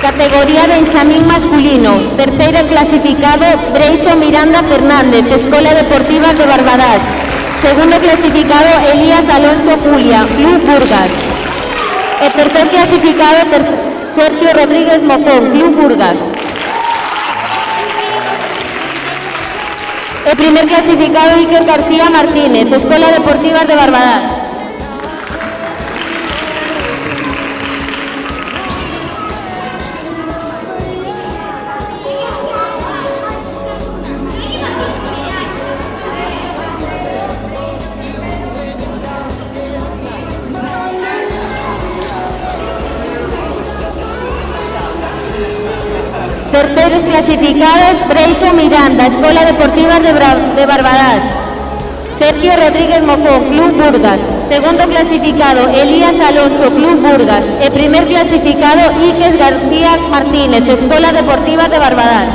Categoría Benxamín masculino. Terceiro clasificado Breixo Miranda Fernández, Escola Deportiva de Barbadas. Segundo clasificado Elías Alonso Julia, Club Burgas. E tercer clasificado Sergio Rodríguez Mocón, Club Burgas. E primer clasificado Iker García Martínez, Escola Deportiva de Barbadas. Terceros clasificados Breixo Miranda, Escola Deportiva de Barbadas. Sergio Rodríguez Mocón, Club Burgas. Segundo clasificado Elías Alonso, Club Burgas. E primer clasificado Iker García Martínez, Escola Deportiva de Barbadas.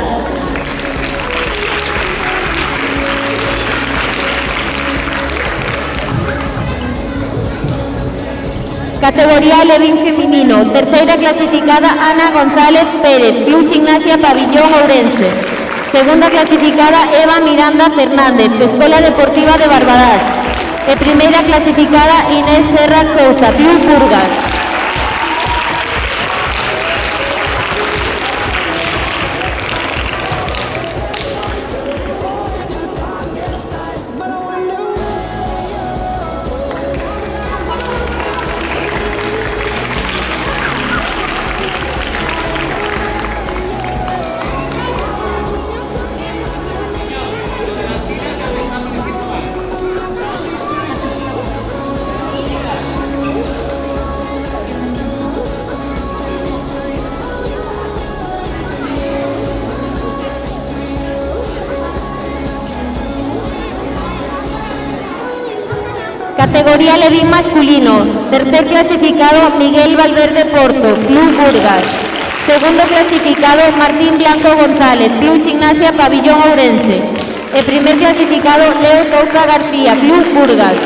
Categoría Levín femenino. Terceira clasificada Ana González Pérez, Club Gimnasia Pabillón Ourense. Segunda clasificada Eva Miranda Fernández, Escola Deportiva de Barbadas. E primeira clasificada Inés Serra Sousa, Club Burgas. Categoría Levín masculino. Tercer clasificado Miguel Valverde Porto, Club Burgas. Segundo clasificado, Martín Blanco González, Club Gimnasia Pabellón Ourense. E primer clasificado, Leo Touza García, Club Burgas.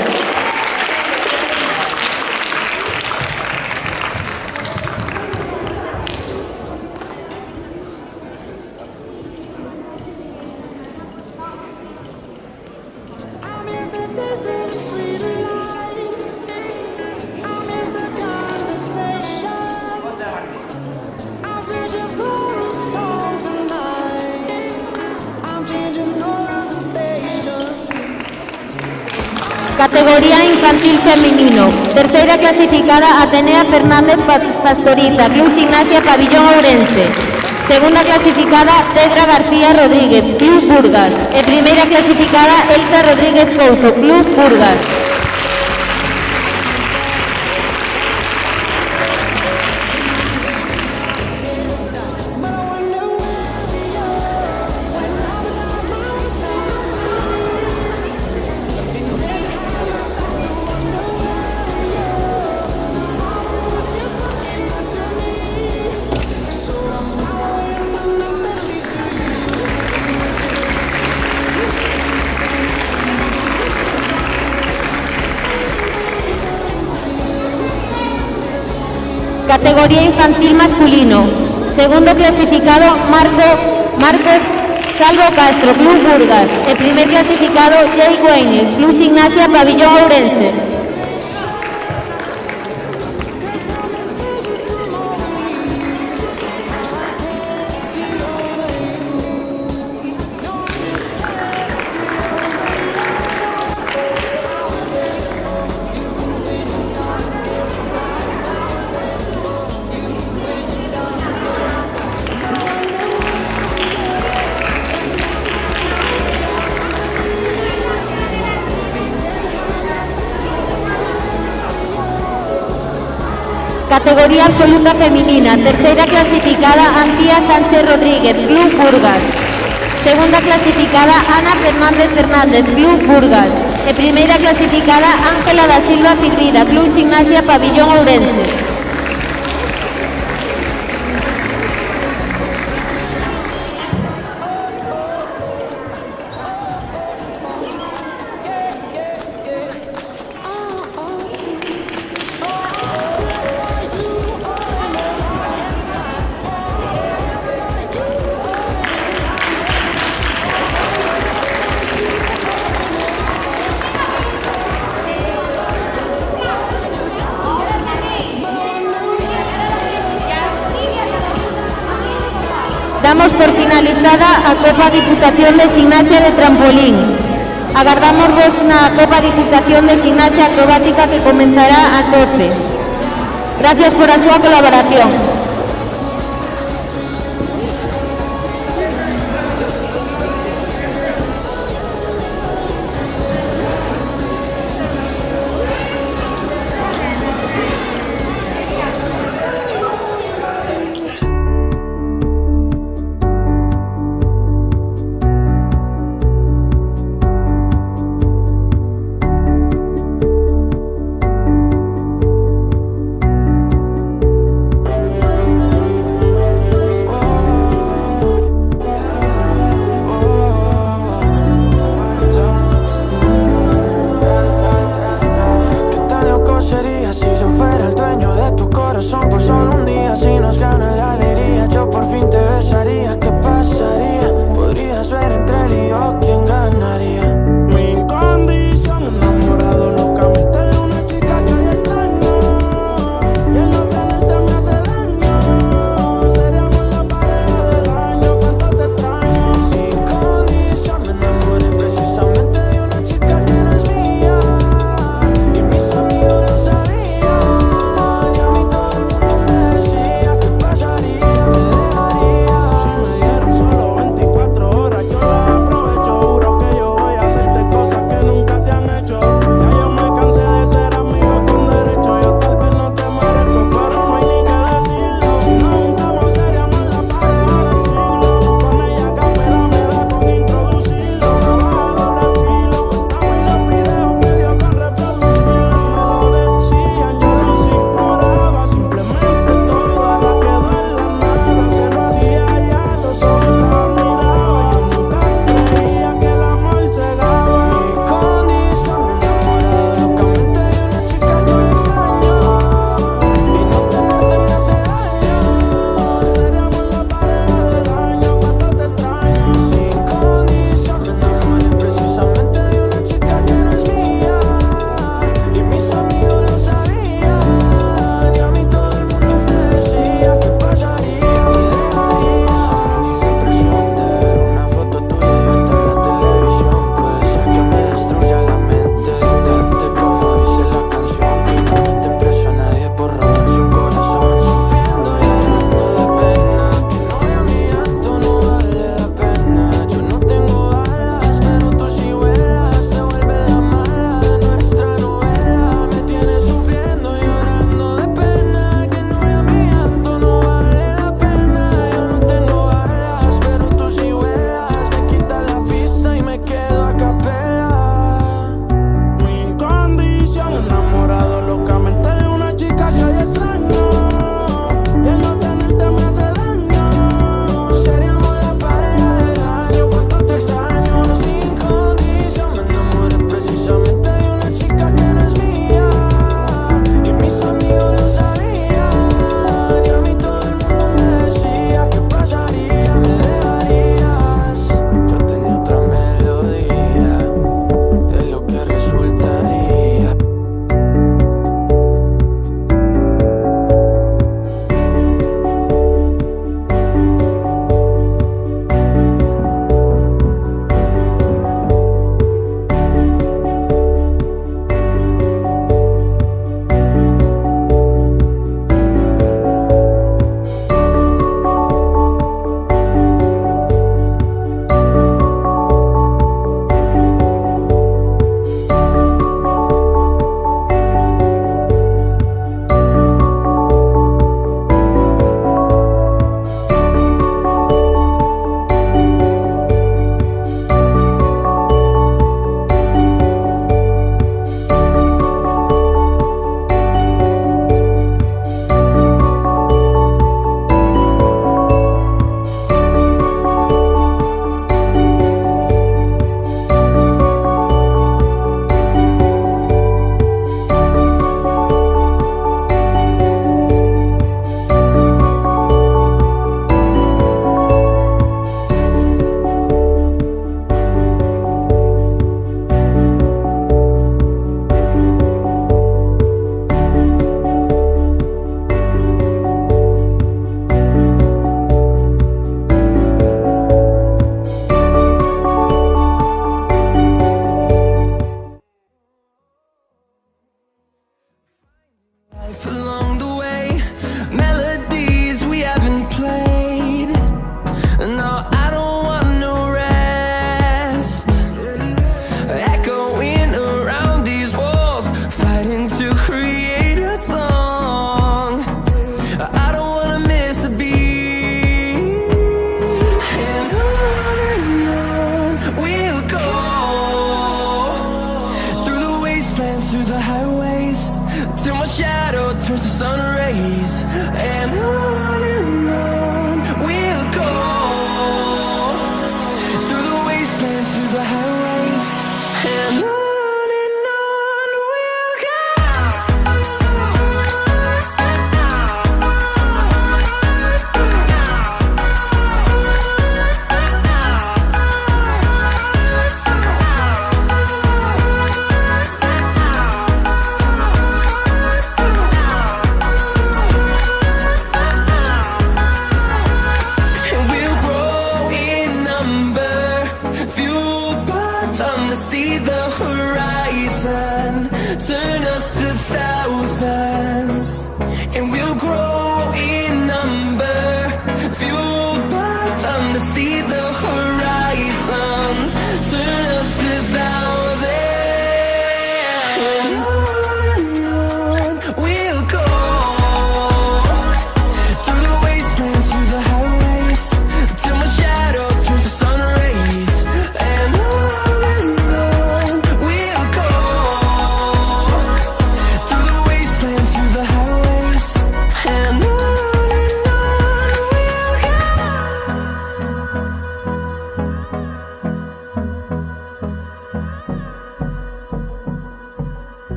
Categoría infantil femenino. Tercera clasificada, Atenea Fernández Pastorita, Club Gimnasia Pabellón Ourense. Segunda clasificada, Cedra García Rodríguez, Club Burgas. E primeira clasificada, Elsa Rodríguez Couto, Club Burgas. Categoría infantil masculino. Segundo clasificado, Marcos Salvo Castro, Club Burgas. El primer clasificado, Jay Güeñez, Club Gimnasia Pabellón Ourense. Categoría absoluta femenina. Tercera clasificada, Antía Sánchez Rodríguez, Club Burgas. Segunda clasificada, Ana Fernández, Club Burgas. E primeira clasificada, Ángela da Silva Fitrida, Club Gimnasia Pabellón Ourense. Damos por finalizada a Copa Diputación de Gimnasia de Trampolín. Agardamos vos na Copa Diputación de Gimnasia Acrobática que comenzará ás 12. Gracias por a súa colaboración.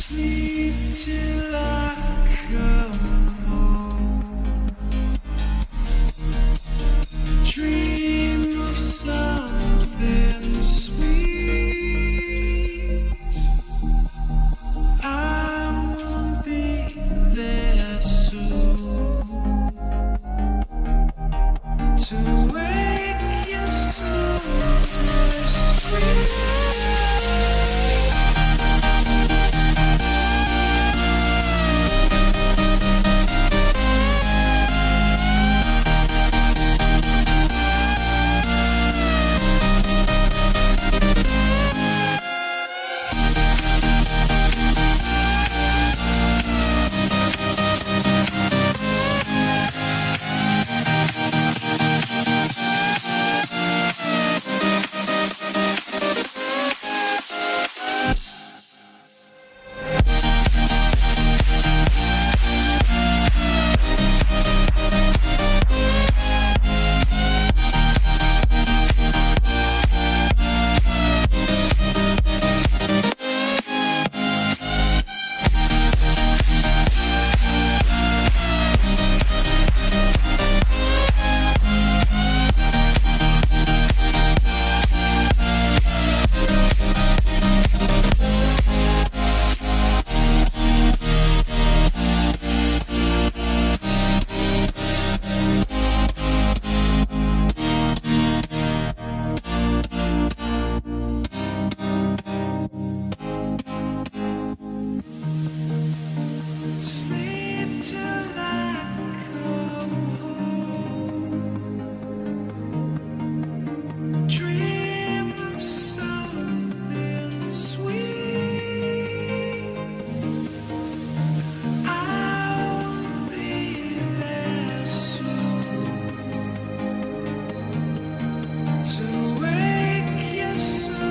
Sleep till I come home. Dream of something sweet. I won't be there soon to wake you so discreet. Sleep till I come home. Dream of something sweet. I'll be there soon to wake you so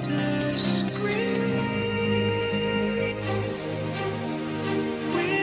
discreet. With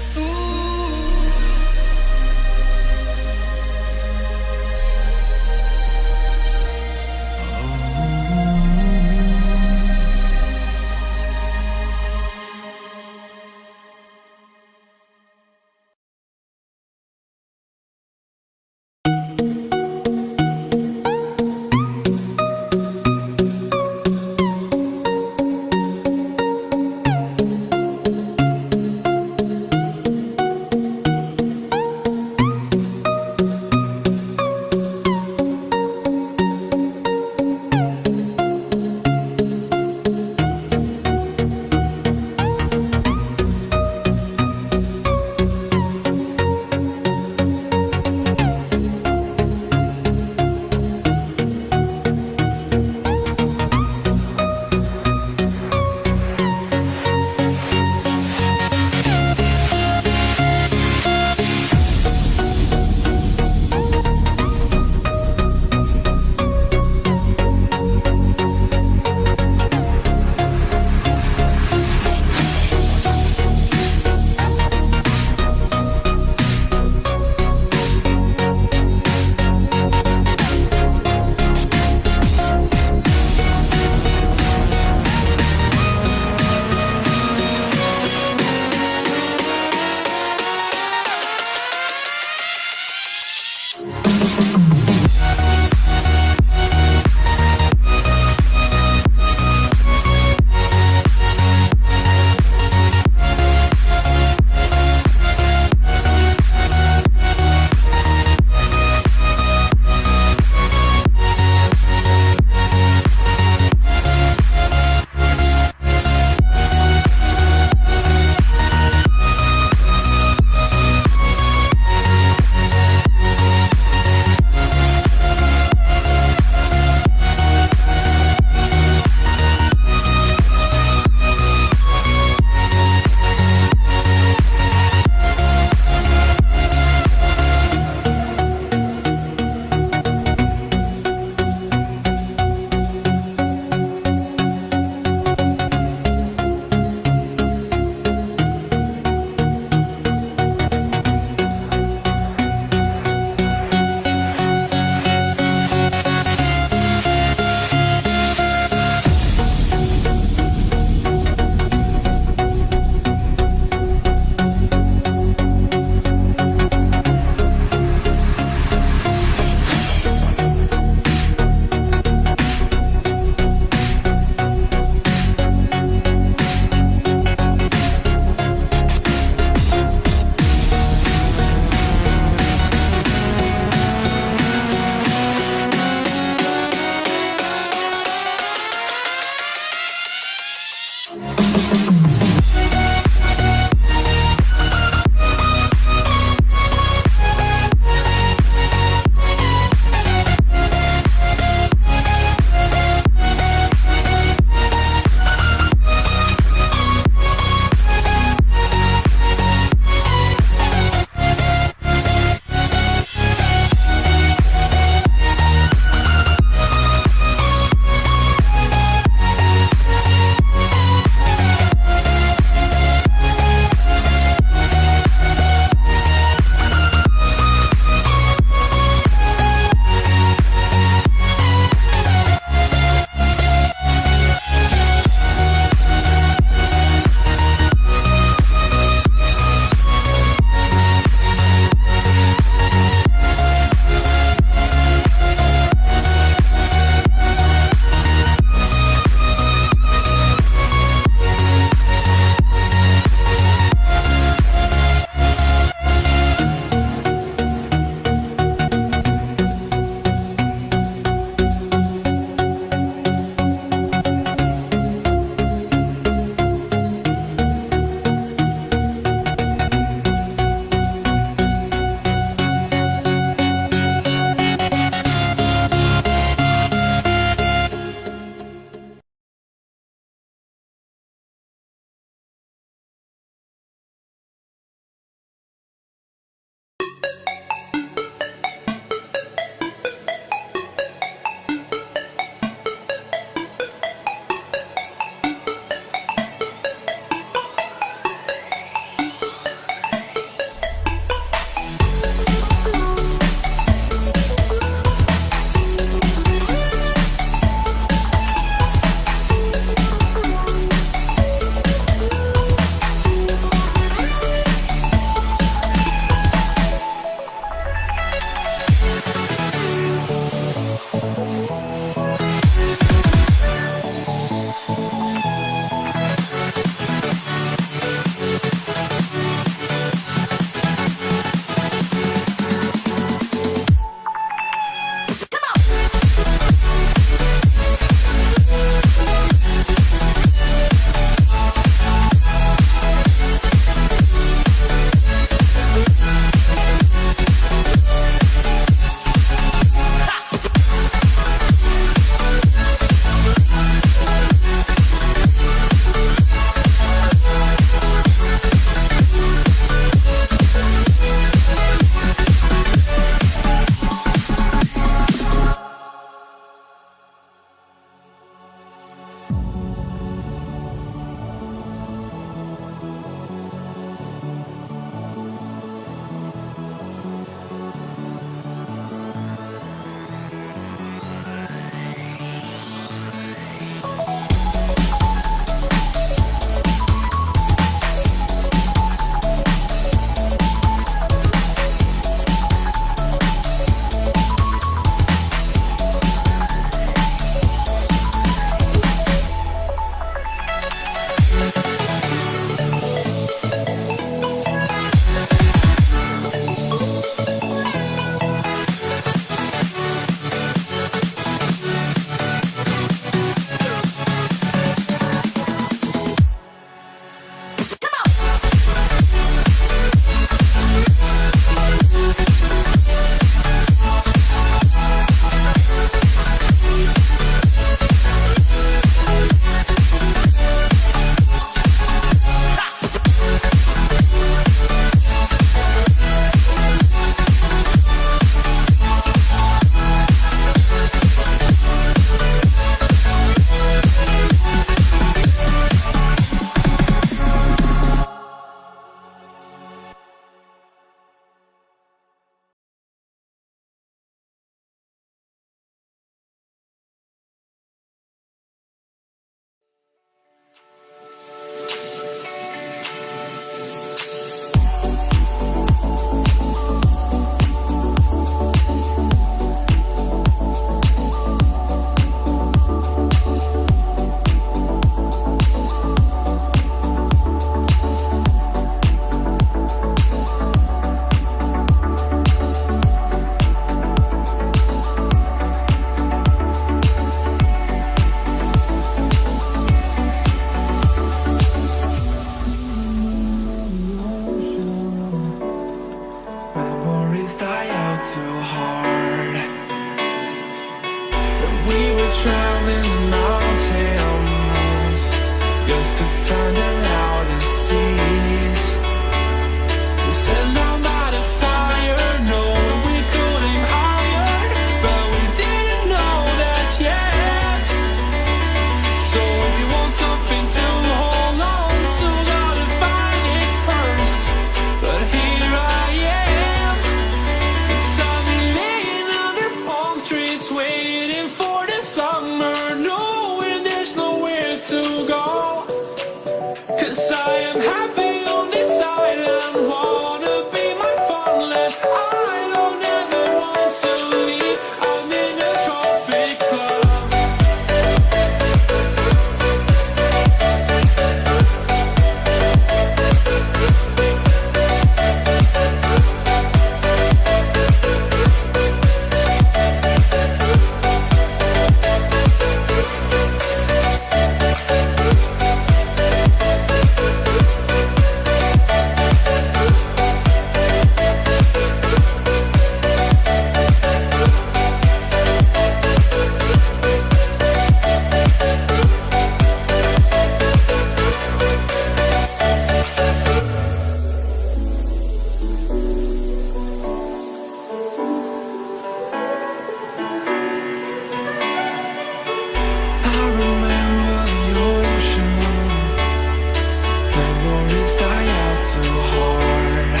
Memories die out too hard.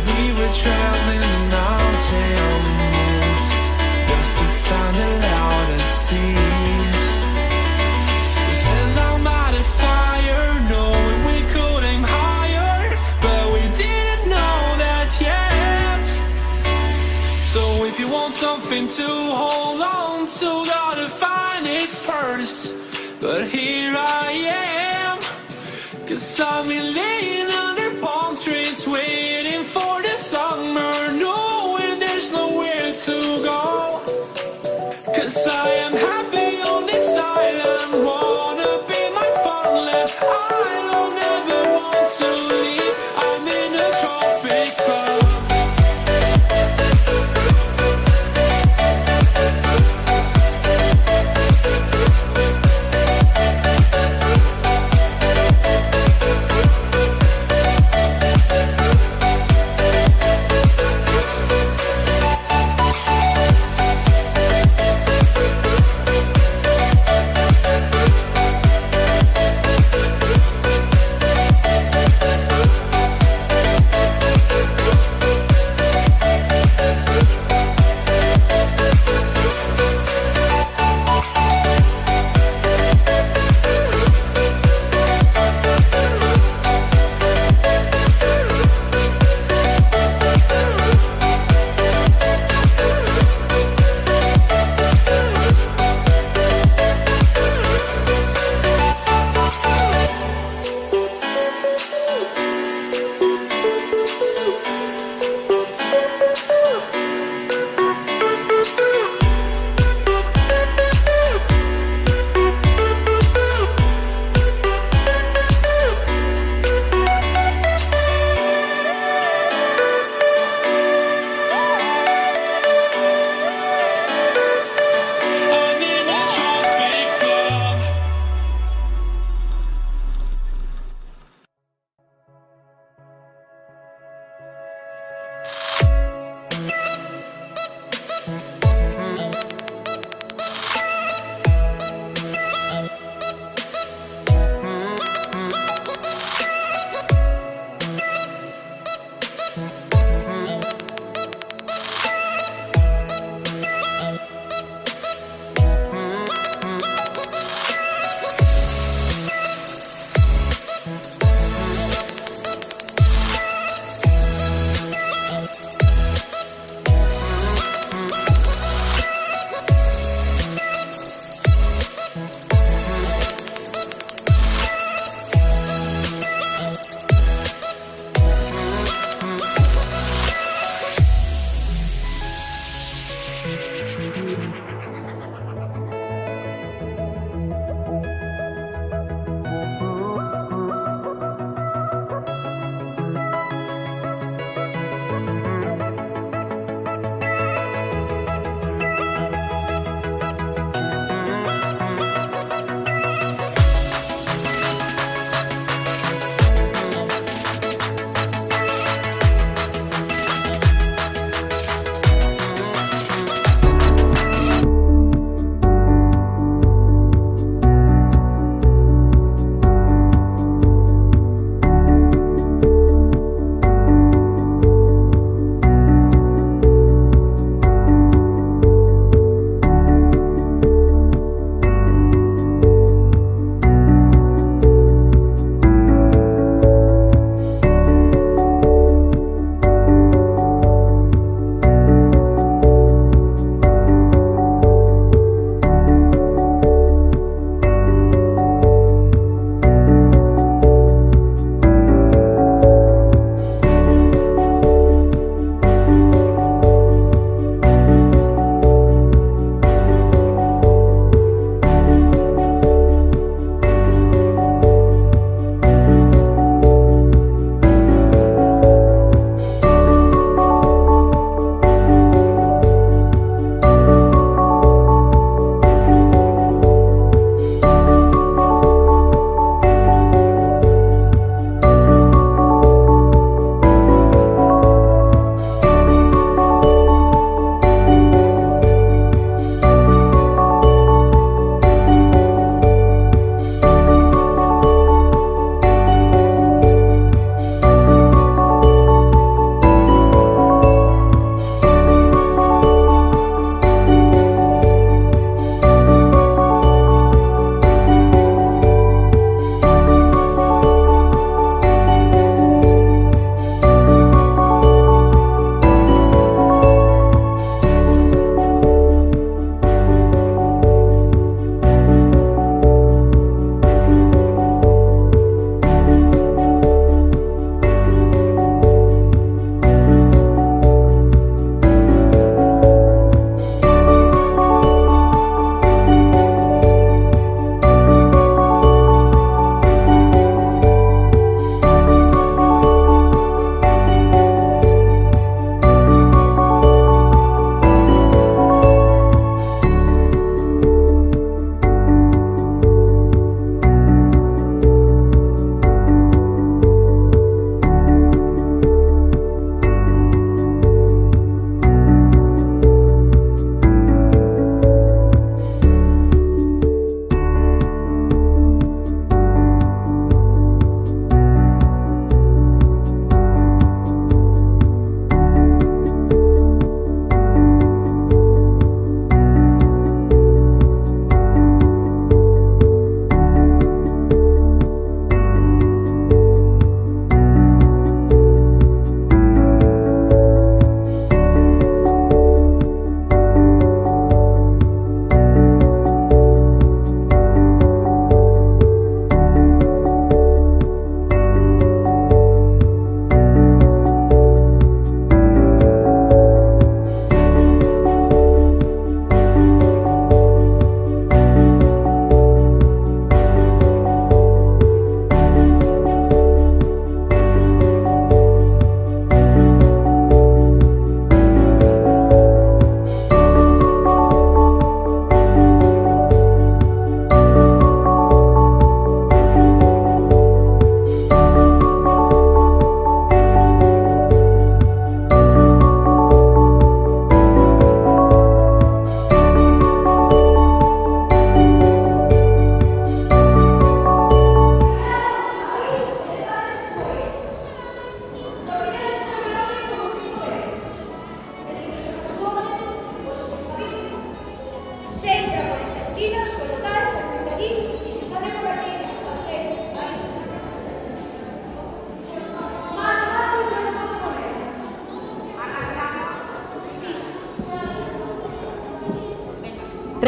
We were traveling the mountains just to find the loudest tears. We set down by the fire, knowing we could aim higher, but we didn't know that yet. So if you want something to hold on to, gotta find it first. But here I am, 'cause I've been laying under palm trees, waiting for the summer, knowing there's nowhere to go. 'Cause I am happy on this island, wanna be my farmland. I don't ever want to leave, I'm in a tropic club.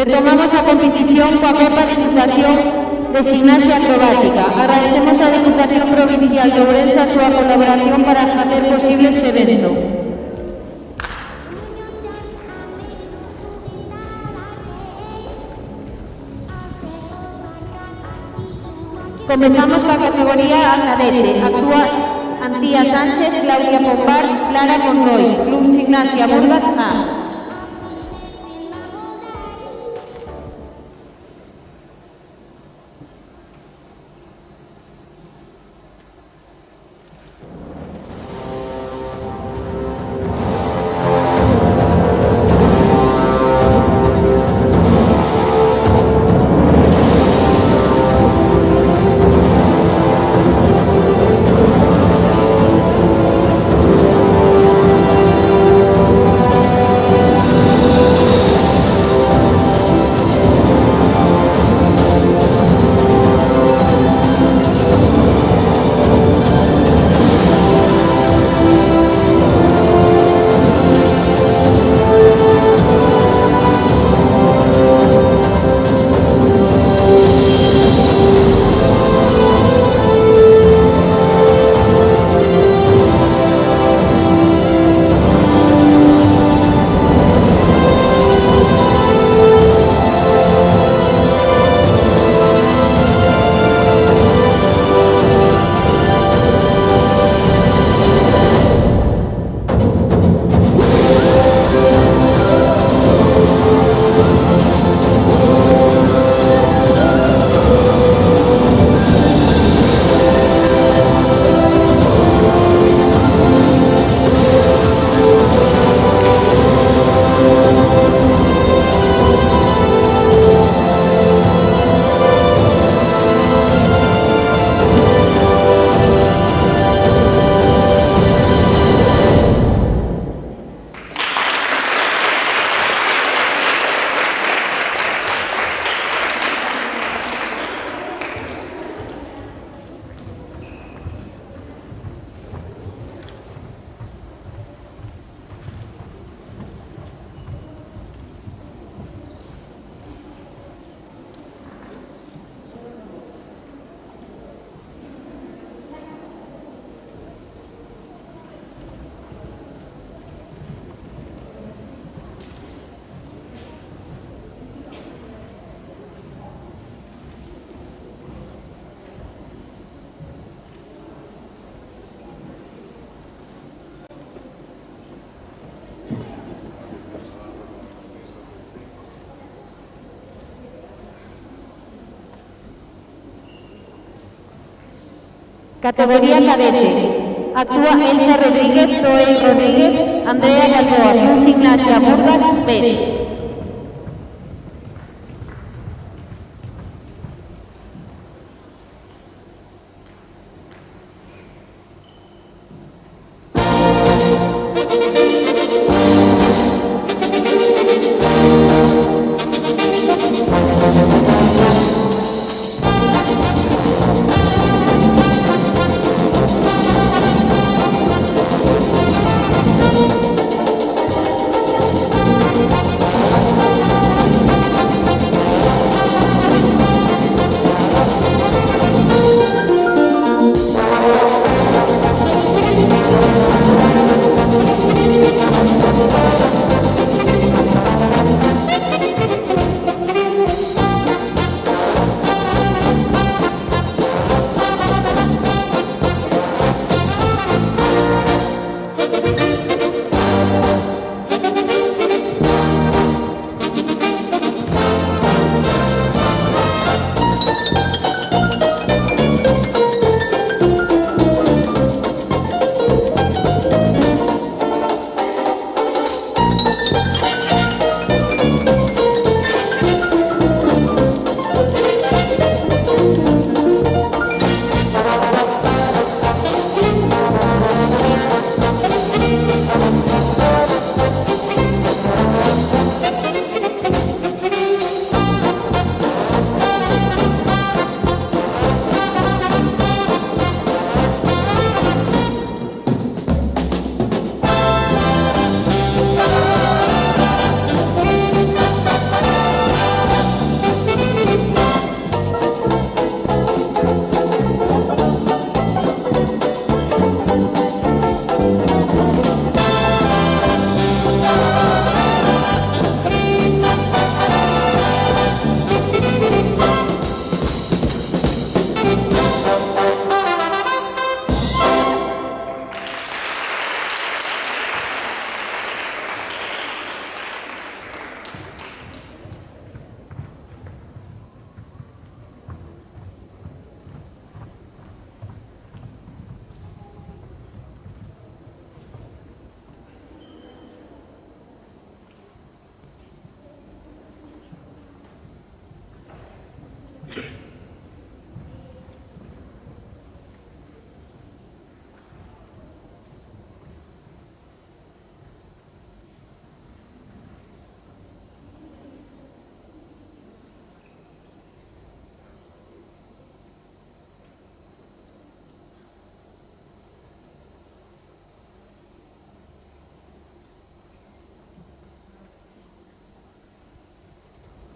Retomamos a competición coa Copa Diputación de Gimnasia Acrobática. Agradecemos á Diputación Provincial de Ourense a súa colaboración para facer posible este evento. Comenzamos coa categoría cadete. Actúa Antía Sánchez, Claudia Pompar, Clara Monroy, Club Gimnasia Burgas A. Categoría cadete. Actúa Elsa Rodríguez, Zoe Rodríguez, Andrea Galboa, Club Gimnasia Burgas B.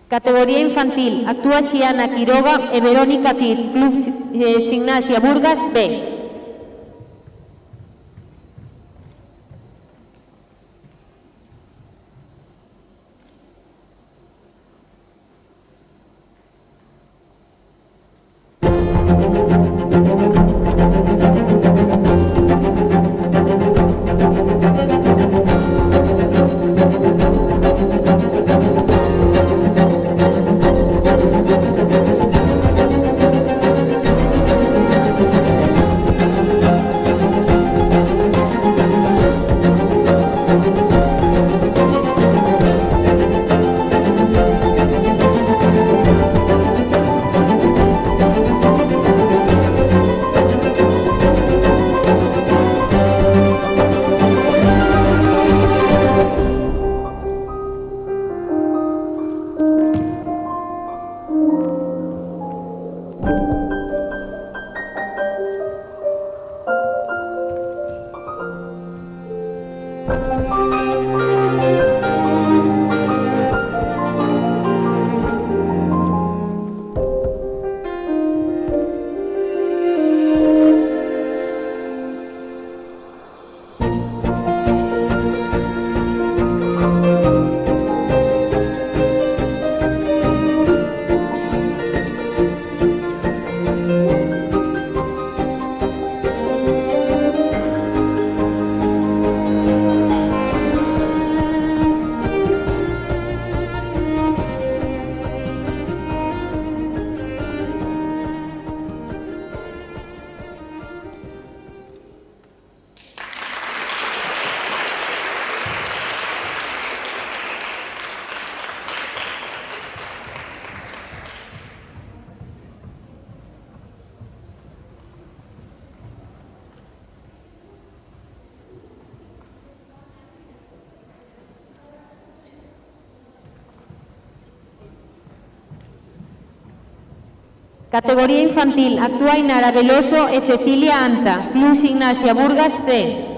Categoría infantil, actúa Xiana Quiroga e Verónica Cid, Club Gimnasia Burgas B. Categoría infantil, actúa Inara Veloso e Cecilia Anta, Club Gimnasia Burgas C.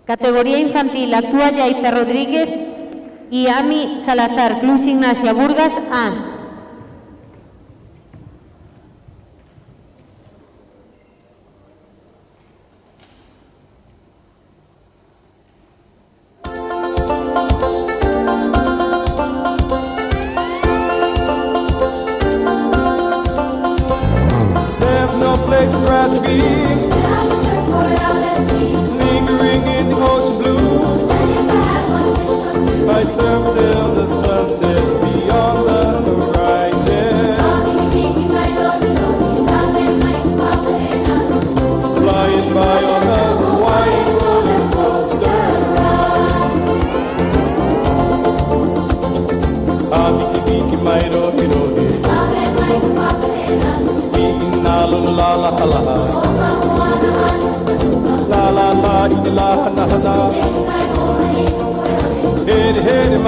Categoría infantil, actúa Yaiza Rodríguez y Ami Salazar, Club Gimnasia Burgas A.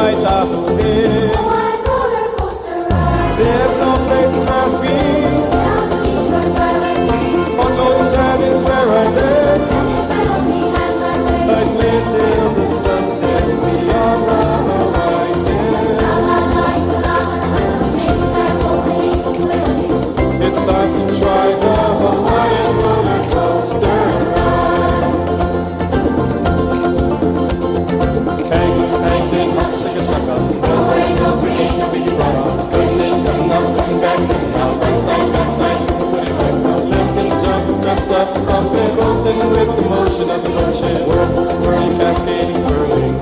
right out of here. There's no place for me. Unknown time is where I live. Like lately the sun sets beyond the horizon. It's time to try the Hawaiian roller coaster ride. Kangaroos hanging, shaka shaka. No way, no free, no big rubber. Coming up, coming back, coming out. Right side, put it right now. Let's get jumping, steps up there, coasting with the motion of the ocean. Whirlpool swirling, cascading, whirling.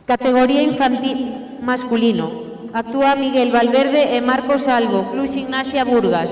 Categoría infantil masculino. Actúa Miguel Valverde e Marcos Salvo, Club Gimnasia Burgas.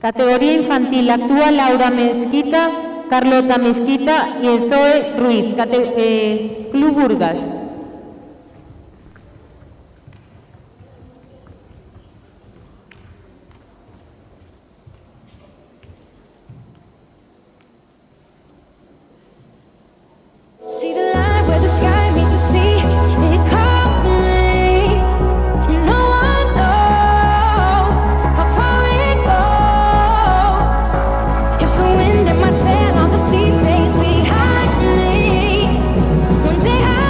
Categoría infantil. Actúa Laura Mezquita, Carlota Mezquita y Zoe Ruiz. Club Burgas. One day I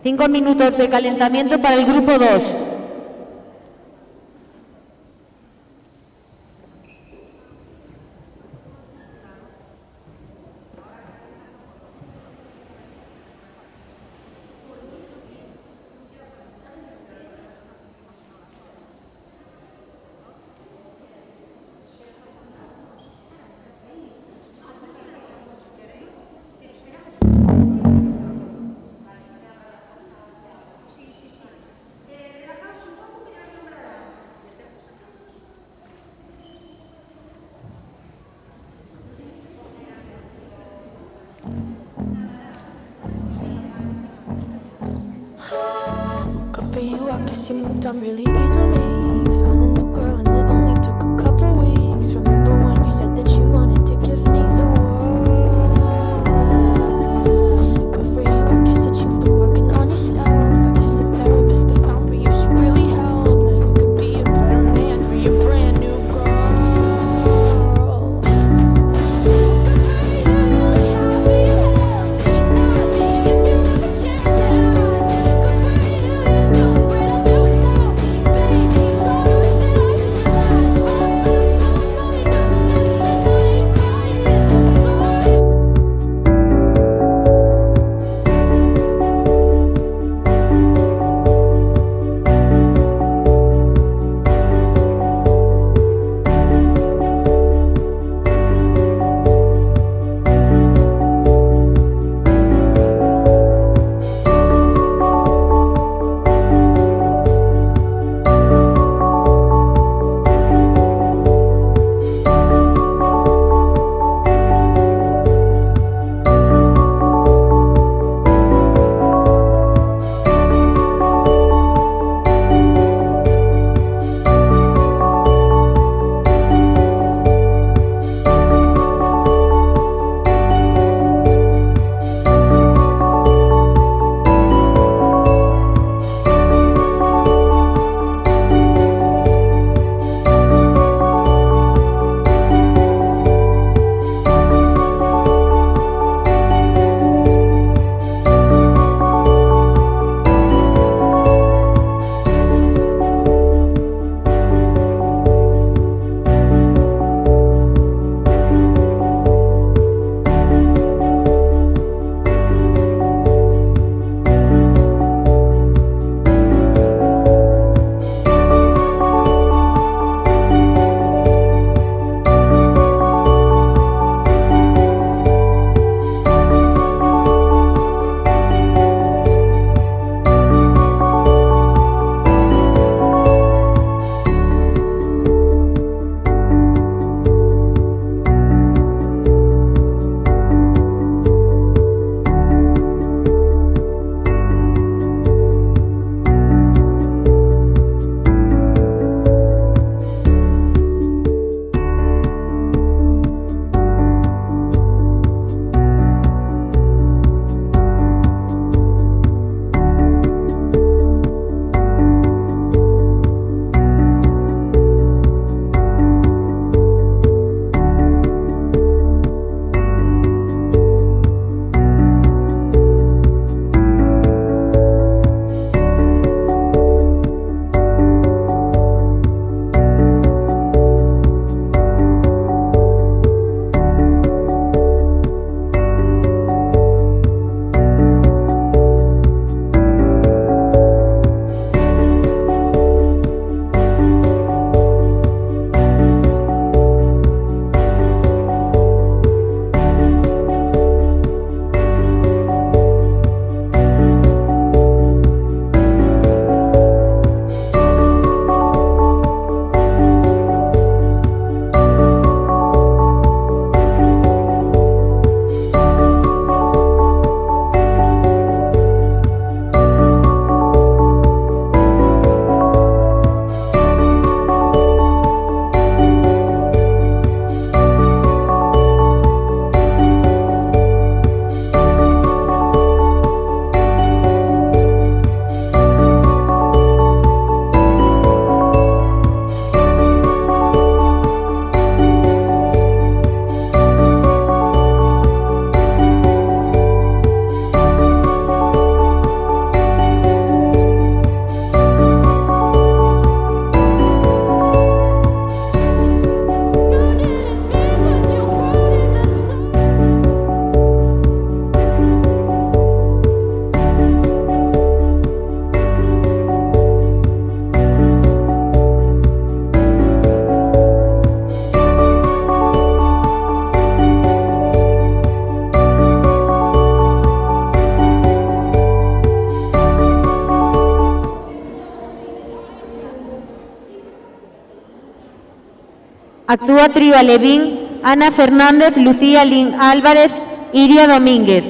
5 minutos de calentamiento para el grupo 2. Good for you, I guess you moved on really easily. Found a new girl and it only took a couple weeks. Remember when you said that you wanted to give me the world? Good for you, I guess that you've been working on yourself. I guess the therapist I found for you should really help. Now you could be a better man for your brand new girl. Baby, Actúa Trío Alevín, Ana Fernández, Lucía Lin Álvarez, Iria Domínguez.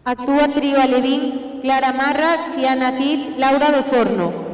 Actúa Trío Alevín, Clara Marra, Xiana Cid, Laura do Forno.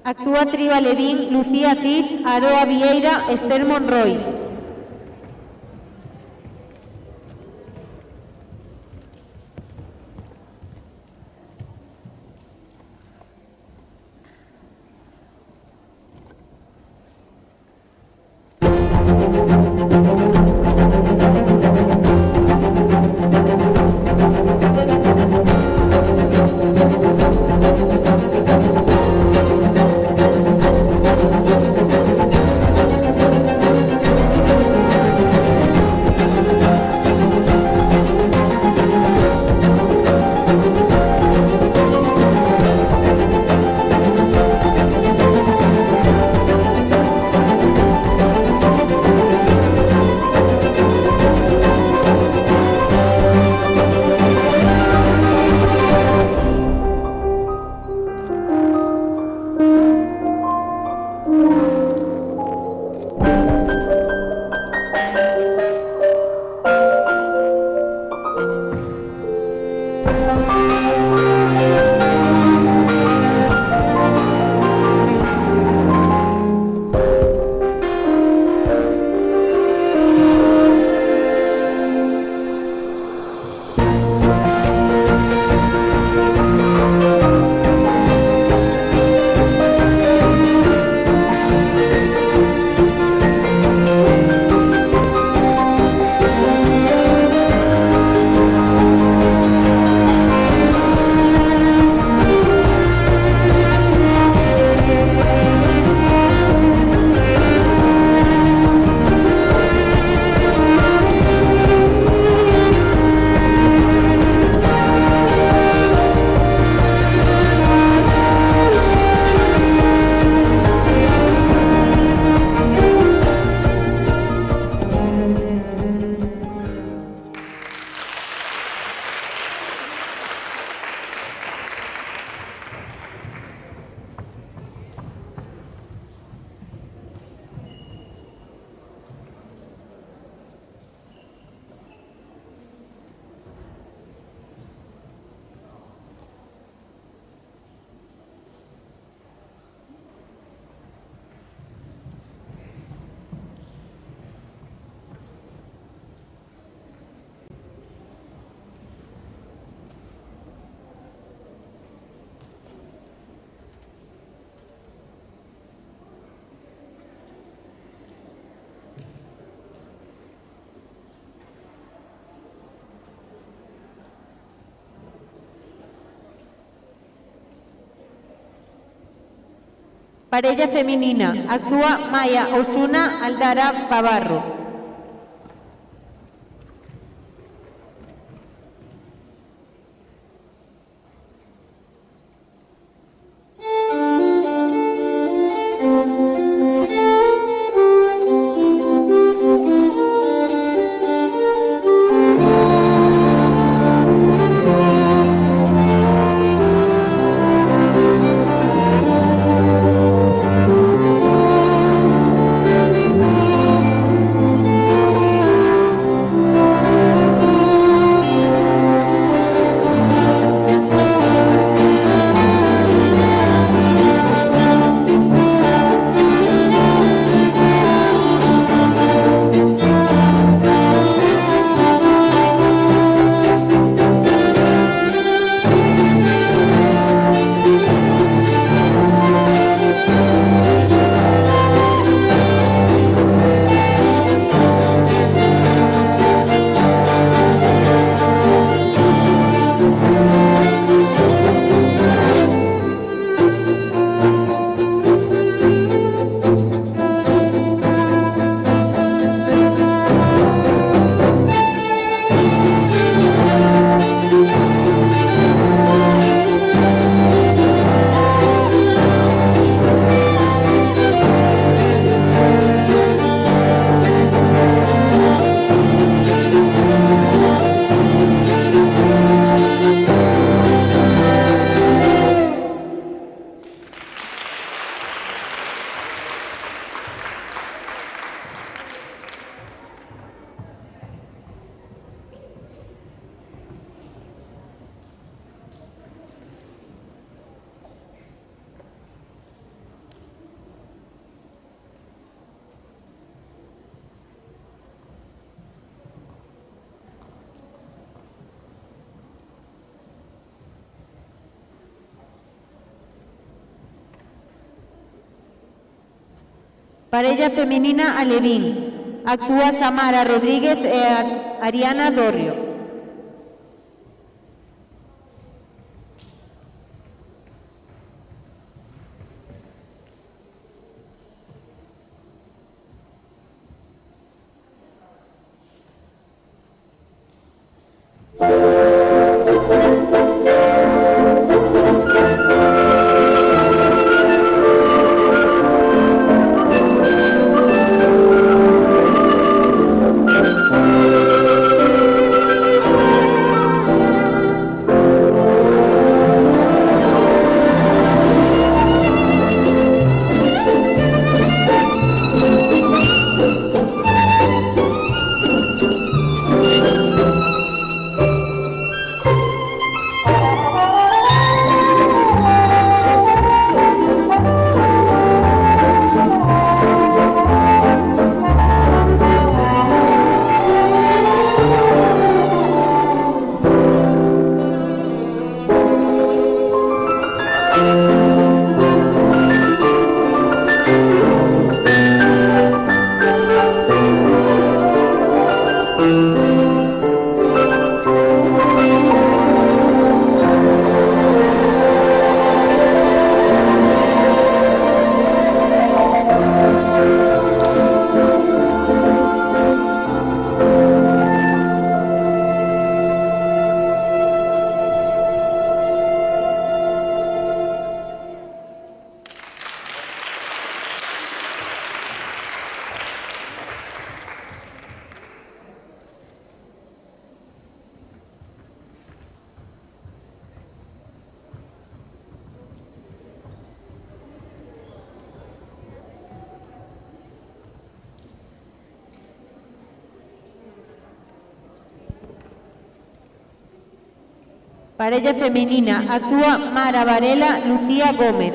Actúa Triba Levín, Lucía Cid, Aroa Vieira, Esther Monroy. Parella femenina. Actúa Maya Osuna, Aldara Pavarro. Parella feminina alevín. Actúa Samara Rodríguez e Ariana Dorrio. Parella femenina. Actúa Mara Varela, Lucía Gómez.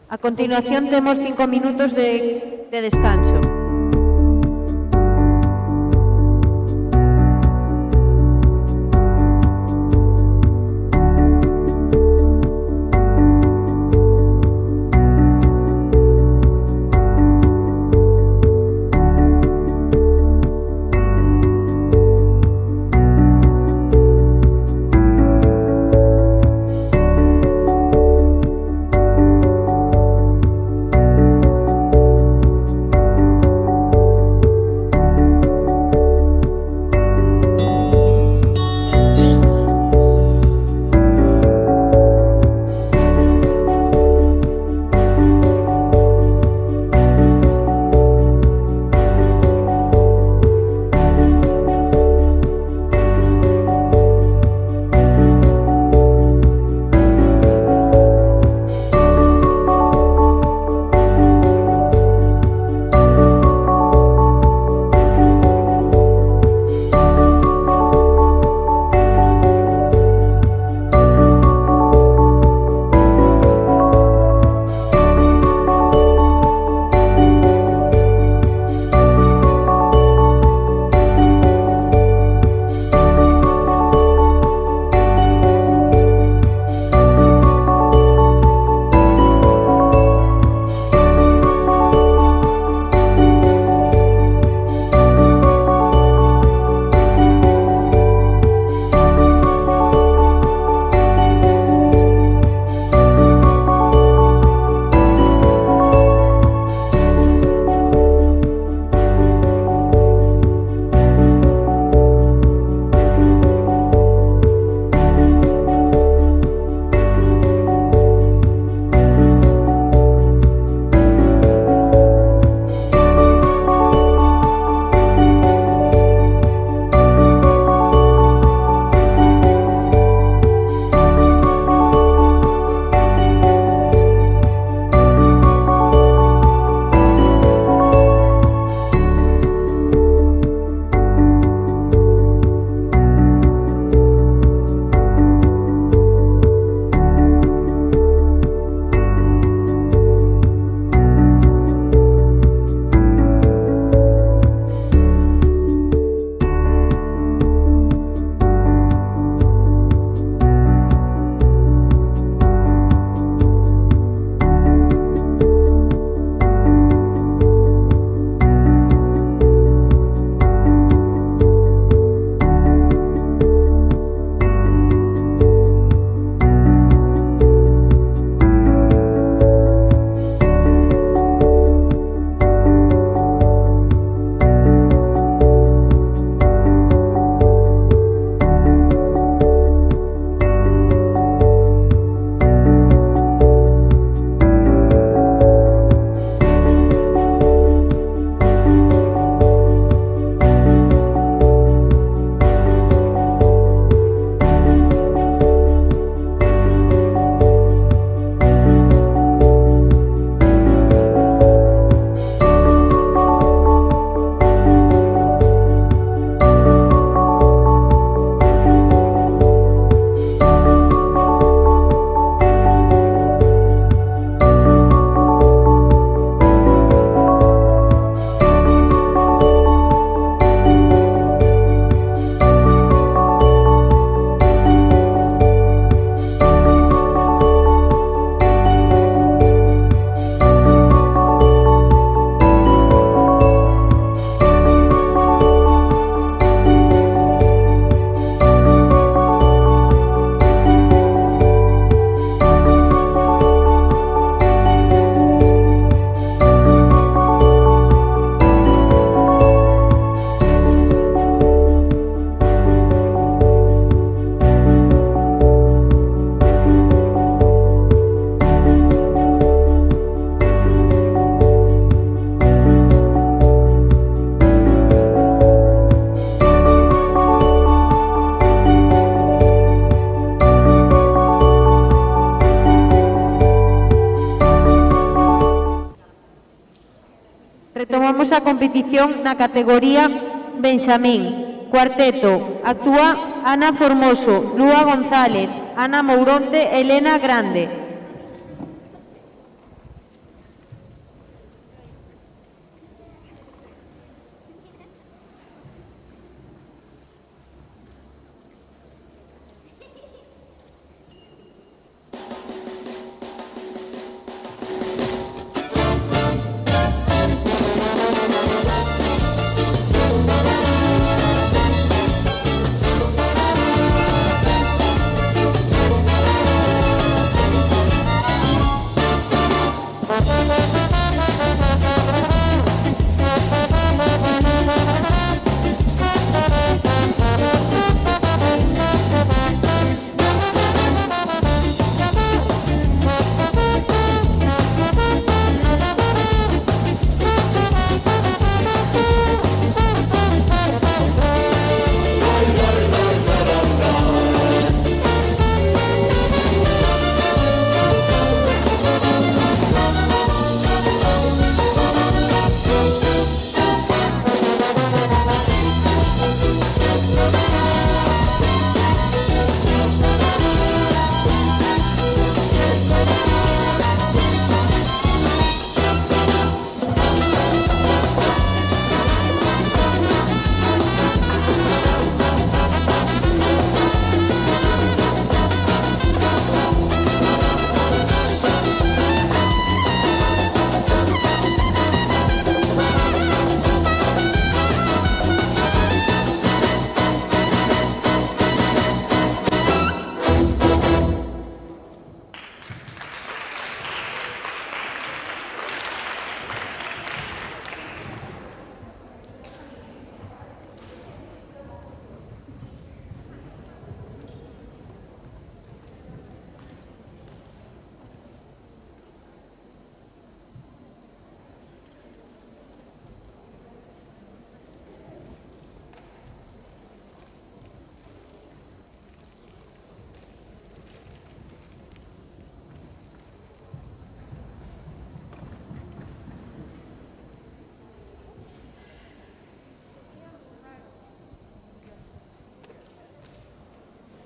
A continuación temos 5 minutos de descanso. Seguimos a competición na categoría Benxamín. Cuarteto. Actúa Ana Formoso, Lúa González, Ana Mouronte, Elena Grande.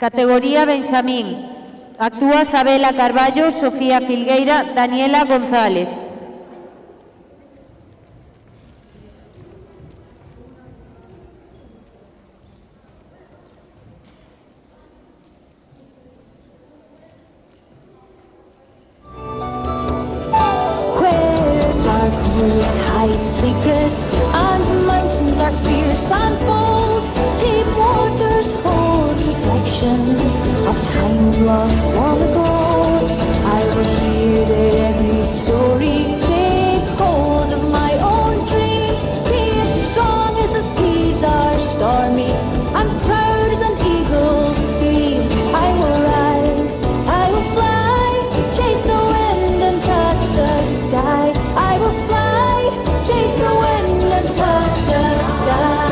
Categoría Benxamín. Actúa Sabela Carballo, Sofía Filgueira, Daniela González. Hide secrets, and mountains are fierce and bold. Deep waters hold reflections of times lost long ago. I will hear every story, take hold of my own dream. Be as strong as the seas are stormy, and proud as an eagle's scream. I will ride, I will fly, chase the wind and touch the sky. I will fly, chase the wind and touch the sky.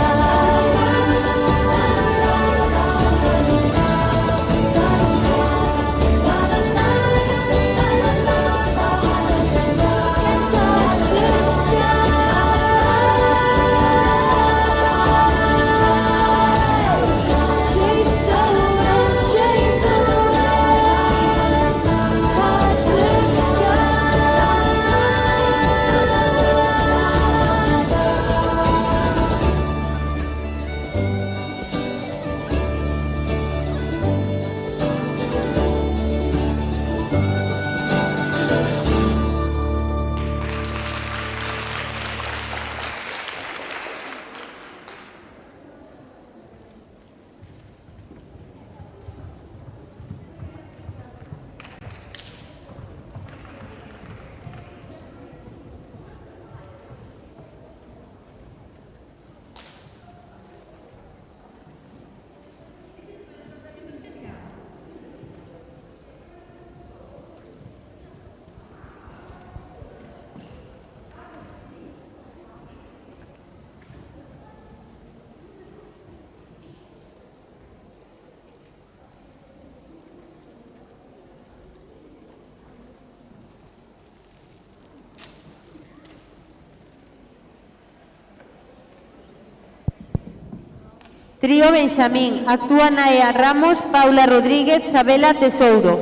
Trío Benxamín, actúa Naea Ramos, Paula Rodríguez, Sabela Tesouro.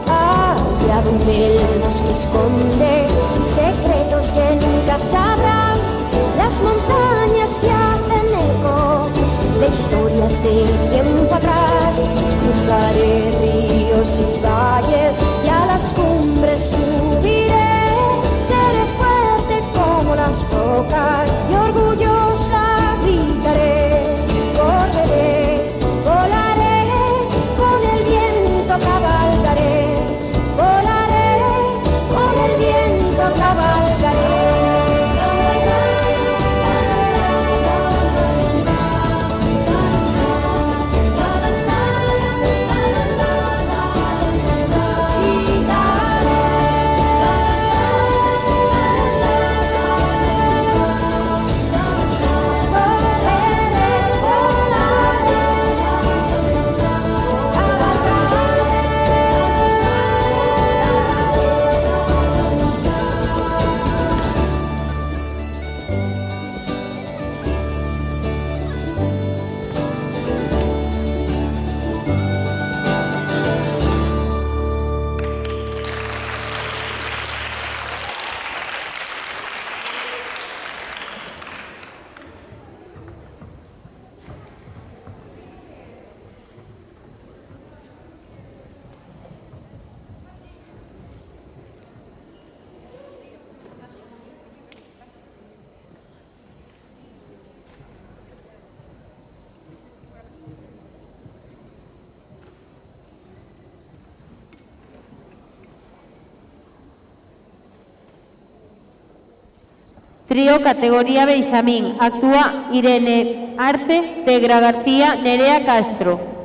Allá donde el bosque esconde secretos que nunca sabrás, las montañas se hacen eco de historias de tiempo atrás. Cruzaré ríos y valles y a las cumbres subiré. Seré fuerte como las rocas y orgullosa gritaré. Correré, volaré, con el viento cabalgaré. Volaré, con el viento cabalgaré. Trío categoría Benxamín, actúa Irene Arce, Tegra García, Nerea Castro.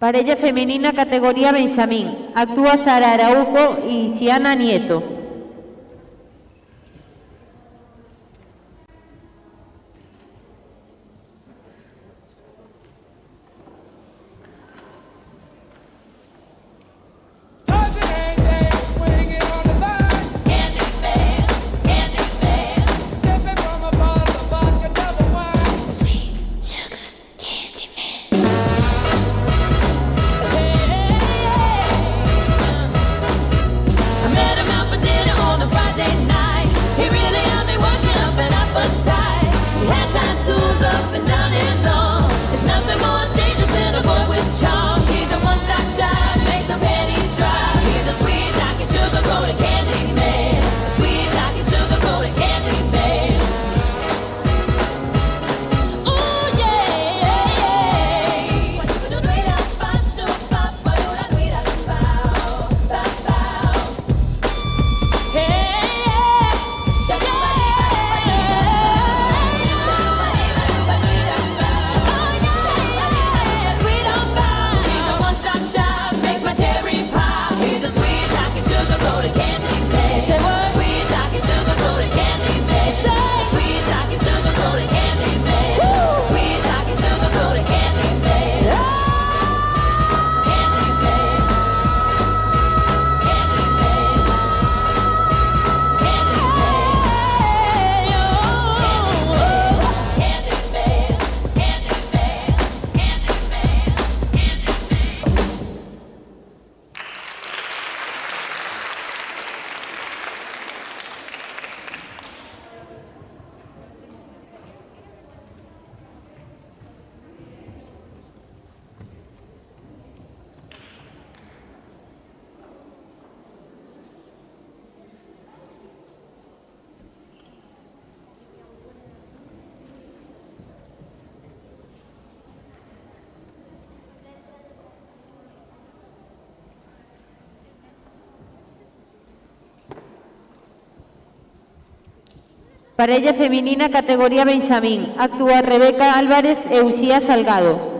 Parella femenina categoría Benxamín, actúa Sara Araujo y Siana Nieto. From above. Parella feminina categoría Benxamín. Actúa Rebeca Álvarez e Uxía Salgado.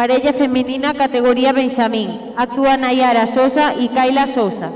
Parella femenina categoría Benxamín. Actúa Nayara Sosa y Kaila Sosa.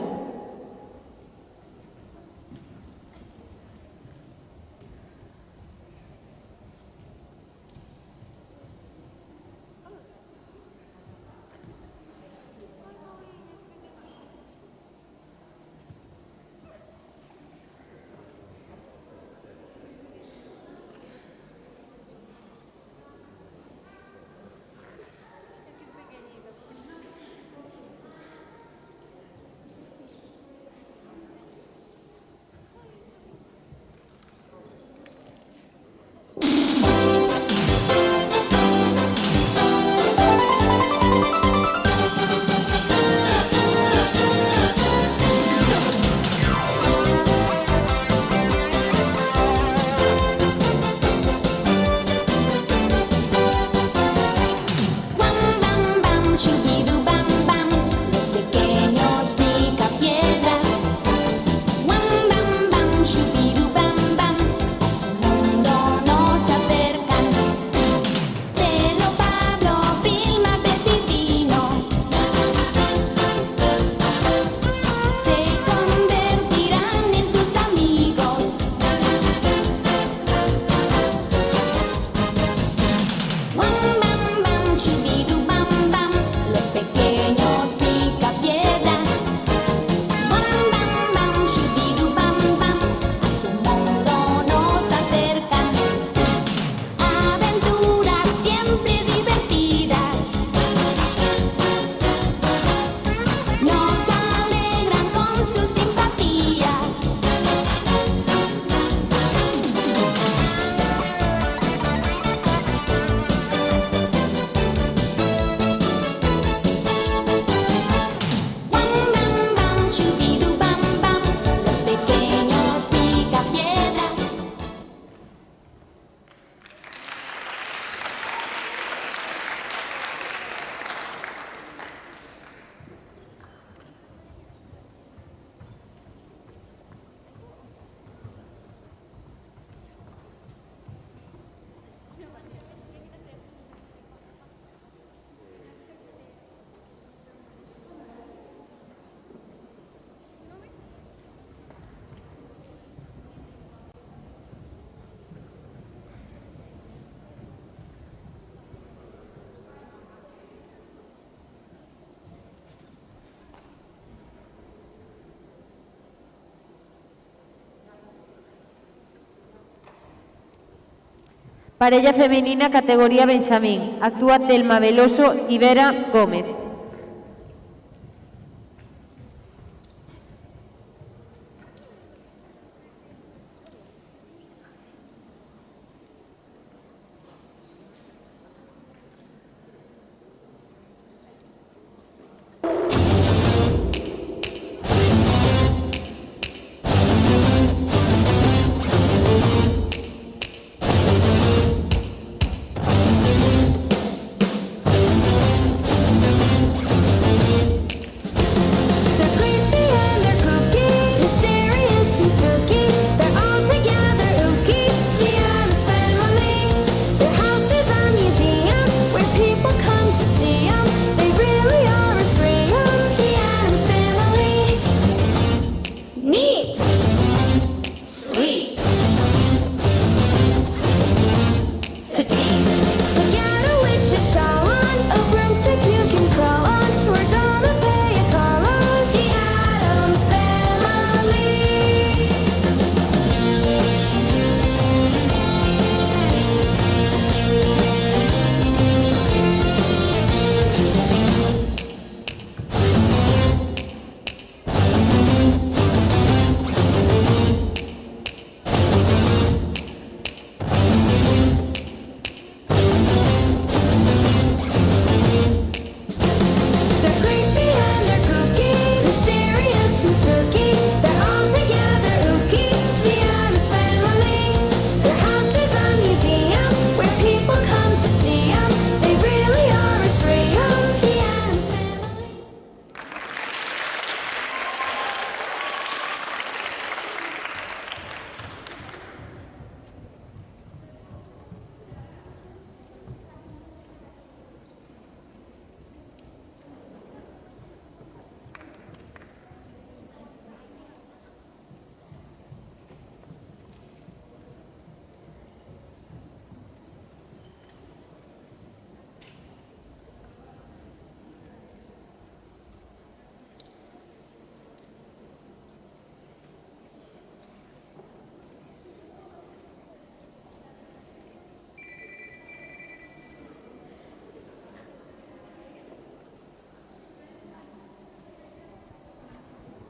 Parella femenina categoría Benjamín. Actúa Telma Veloso y Vera Gómez.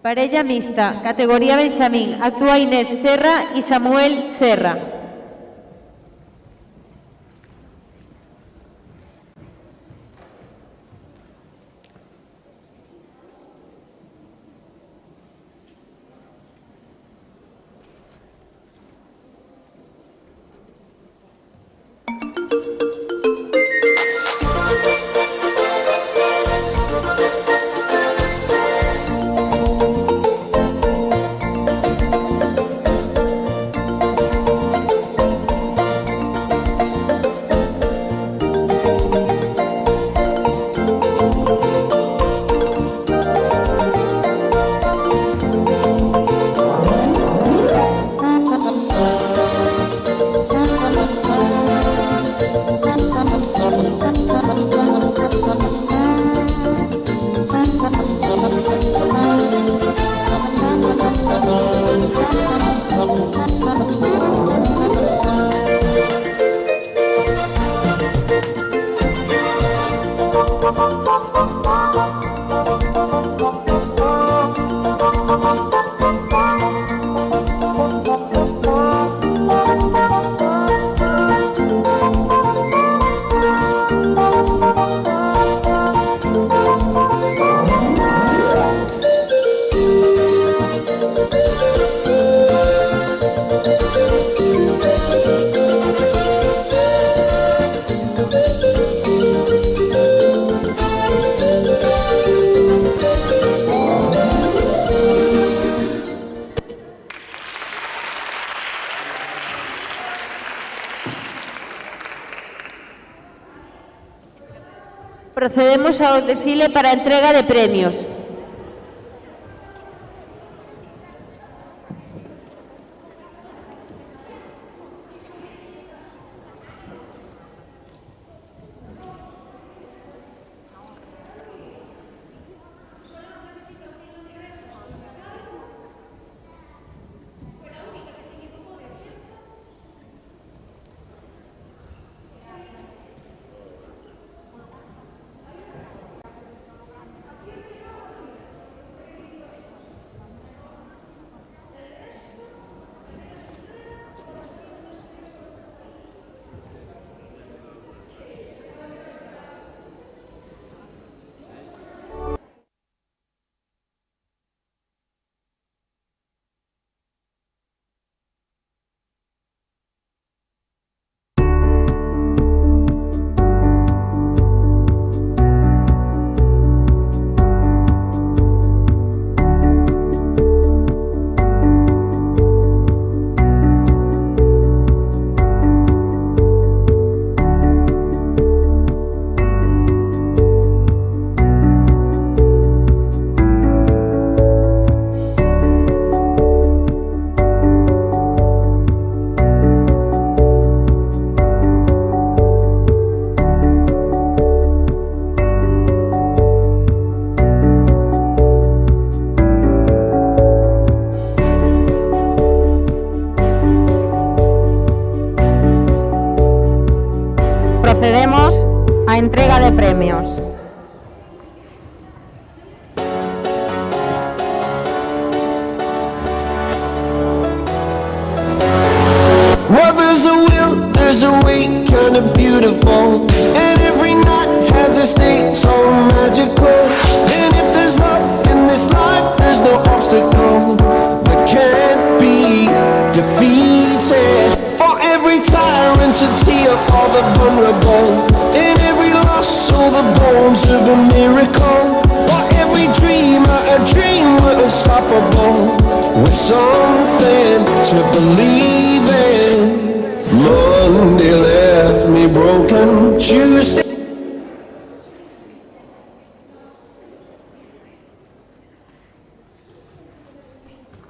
Parella mixta, categoría Benjamín. Actúa Inés Serra y Samuel Serra. Procedemos ao desfile para a entrega de premios. Procedemos a entrega de premios. Well, there's a will, there's a way, kinda beautiful. And every night has a state so magical. And if there's love in this life, there's no obstacle that can't be defeated. For every tyrant to tear for the vulnerable. In every loss, all the bones of a miracle. For every dreamer, a dream we're unstoppable. With something to believe in. Monday left me broken. Tuesday.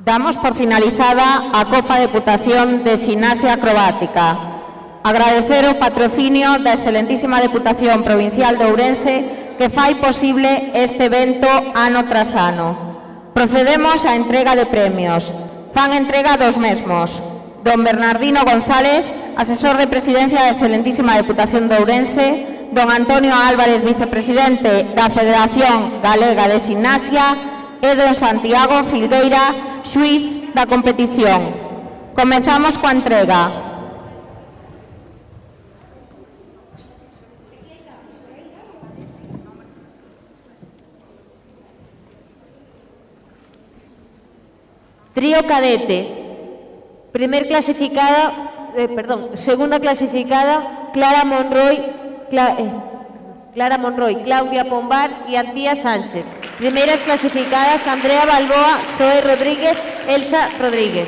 Damos por finalizada a Copa Deputación de Ximnasia Acrobática. Agradecer o patrocinio da excelentísima Deputación Provincial de Ourense que fai posible este evento ano tras ano. Procedemos á entrega de premios. Fan entrega dos mesmos. Don Bernardino González, asesor de presidencia da excelentísima Deputación de Ourense, don Antonio Álvarez, vicepresidente da Federación Galega de Ximnasia, e don Santiago Filgueira, xuíz da competición. Comezamos coa entrega. Trío cadete. Segunda clasificada, Clara Monroy, Claudia Pombar y Antía Sánchez. Primeras clasificadas, Andrea Balboa, Zoe Rodríguez, Elsa Rodríguez.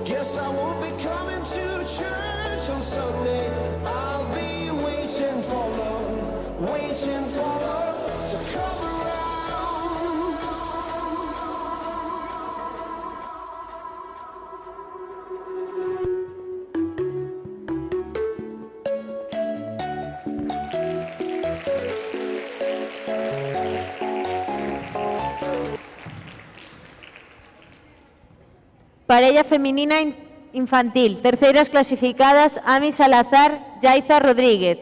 Guess I won't be coming to church on Sunday. I'll be waiting for love to come around. Parella femenina infantil. Terceras clasificadas, Ami Salazar, Yaiza Rodríguez.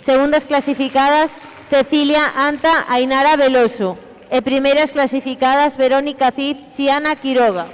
Segundas clasificadas, Cecilia Anta, Ainara Veloso. E primeras clasificadas, Verónica Cid, Xiana Quiroga.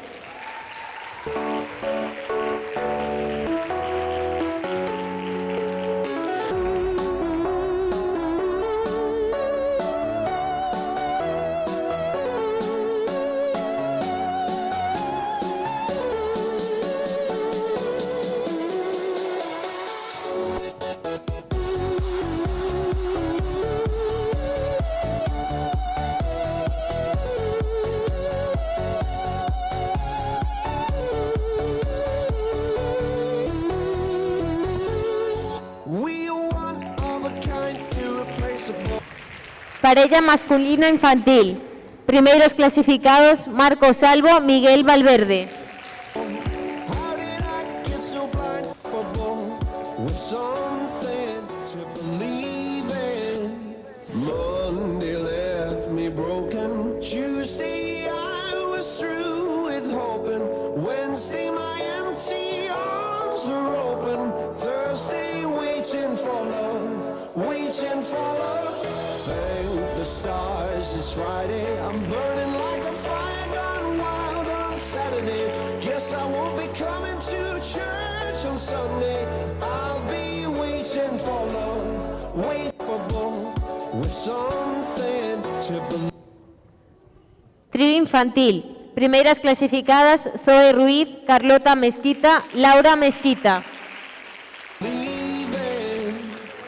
Parella masculino infantil. Primeros clasificados, Marco Salvo, Miguel Valverde. Monday left me broken. Tuesday I was through with hoping. Wednesday my empty arms were open. Thursday waiting for love, waiting for love. Thank the stars it's Friday. I'm burning like a fire gone wild on Saturday. Guess I won't be coming to church on Sunday. I'll be waiting for love, wait for both. With something to believe. Trío infantil. Primeras clasificadas, Zoe Ruiz, Carlota Mezquita, Laura Mezquita.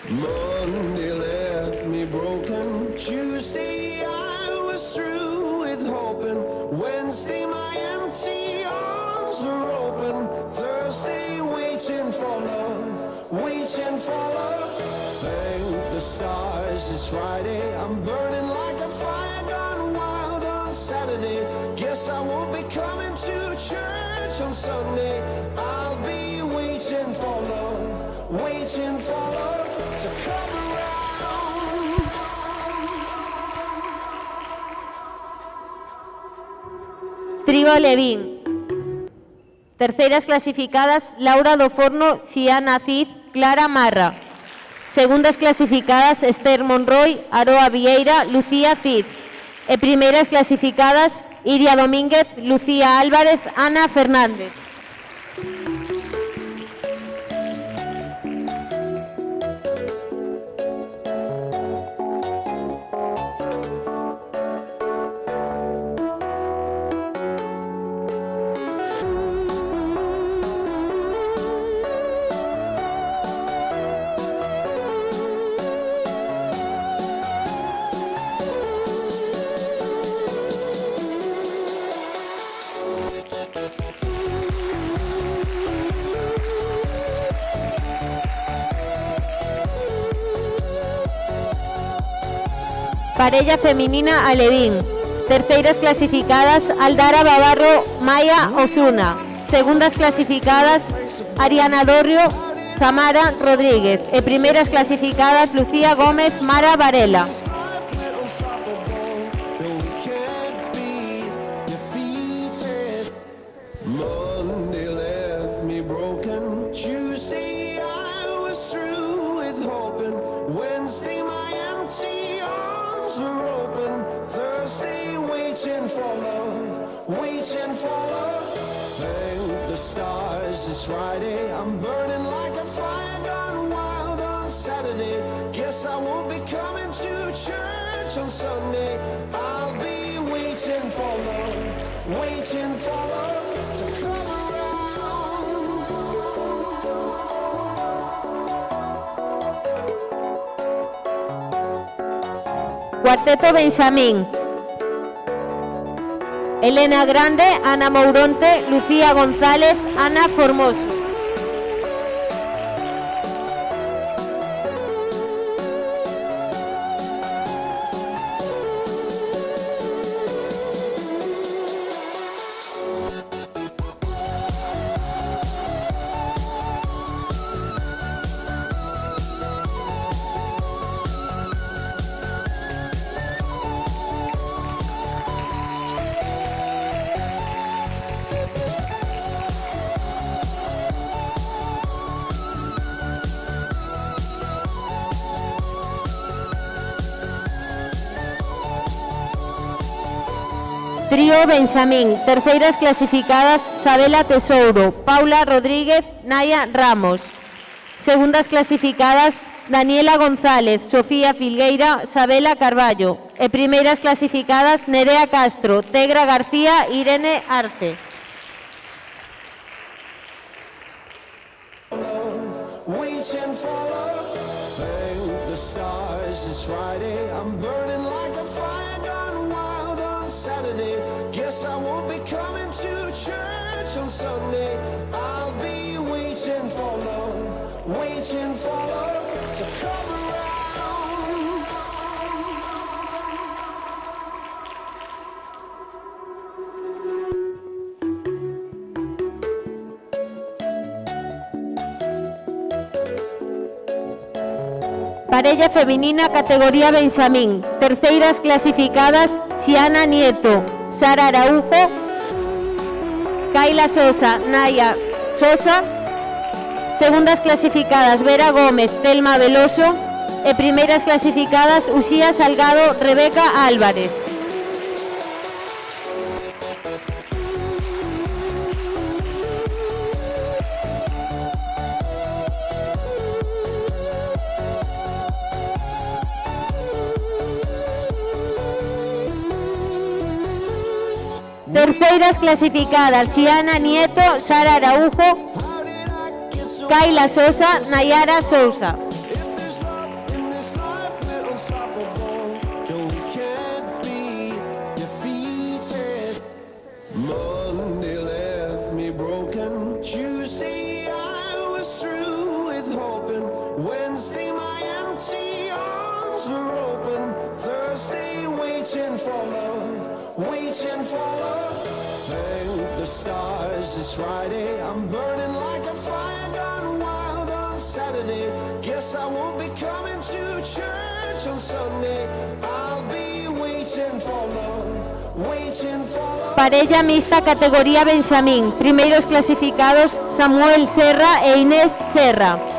Monday left me broken. Tuesday I was through with hoping. Wednesday my empty arms were open. Thursday waiting for love, waiting for love. Thank the stars it's Friday. I'm burning like a fire gone wild on Saturday. Guess I won't be coming to church church on Sunday. I'll be waiting for love, waiting for love to come around. Trío Levín. Terceras clasificadas Laura do Forno, Xiana Cid, Clara Marra. Segundas clasificadas Esther Monroy, Aroa Vieira, Lucía Cid. E primeiras clasificadas Iria Domínguez, Lucía Álvarez, Ana Fernández. Parella feminina Alevín. Terceiras clasificadas Aldara Babarro, Maya Osuna. Segundas clasificadas Ariana Dorrio, Samara Rodríguez. E primeiras clasificadas Lucía Gómez, Mara Varela. Monday left me broken. Tuesday I was through with hoping. Wednesday my empty arms were open. Thursday waiting for love, waiting for love. Thank the stars it's Friday. I'm burning like a fire gone wild on Saturday. Guess I won't be coming to church on Sunday. I'll be waiting for love, waiting for love to come around. Cuarteto Benjamín. Elena Grande, Ana Mouronte, Lucía González, Ana Formoso. Trío Benjamín. Terceiras clasificadas Sabela Tesouro, Paula Rodríguez, Naya Ramos. Segundas clasificadas Daniela González, Sofía Filgueira, Sabela Carballo. E primeiras clasificadas Nerea Castro, Tegra García, Irene Arce. Waiting for love. Thank the stars it's Friday. I'm burning like a fire gone wild on Saturday. Guess I won't be coming to church on Sunday. I'll be waiting for love, waiting for love to come around. Parella femenina categoría Benjamín. Terceiras clasificadas Xiana Nieto, Sara Araujo, Kaila Sosa, Naya Sosa. Segundas clasificadas Vera Gómez, Telma Veloso. E primeiras clasificadas Uxía Salgado, Rebeca Álvarez. Terceiras clasificadas Xiana Nieto, Sara Araujo, Kaila Sosa, Nayara Sousa. Monday left me broken. Tuesday I was through with hoping. Wednesday my empty arms were open. Thursday waiting for love, waiting for love. Thank the stars, it's Friday. I'm burning like a fire gone wild on Saturday. Guess I won't be coming to church on Sunday. I'll be waiting for love, waiting for love. Parella mixta categoría Benxamín. Primeiros clasificados Samuel Serra e Inés Serra.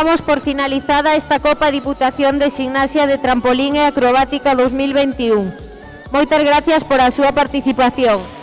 Damos por finalizada esta Copa Diputación de Ximnasia de Trampolín e Acrobática 2021. Moitas gracias por a súa participación.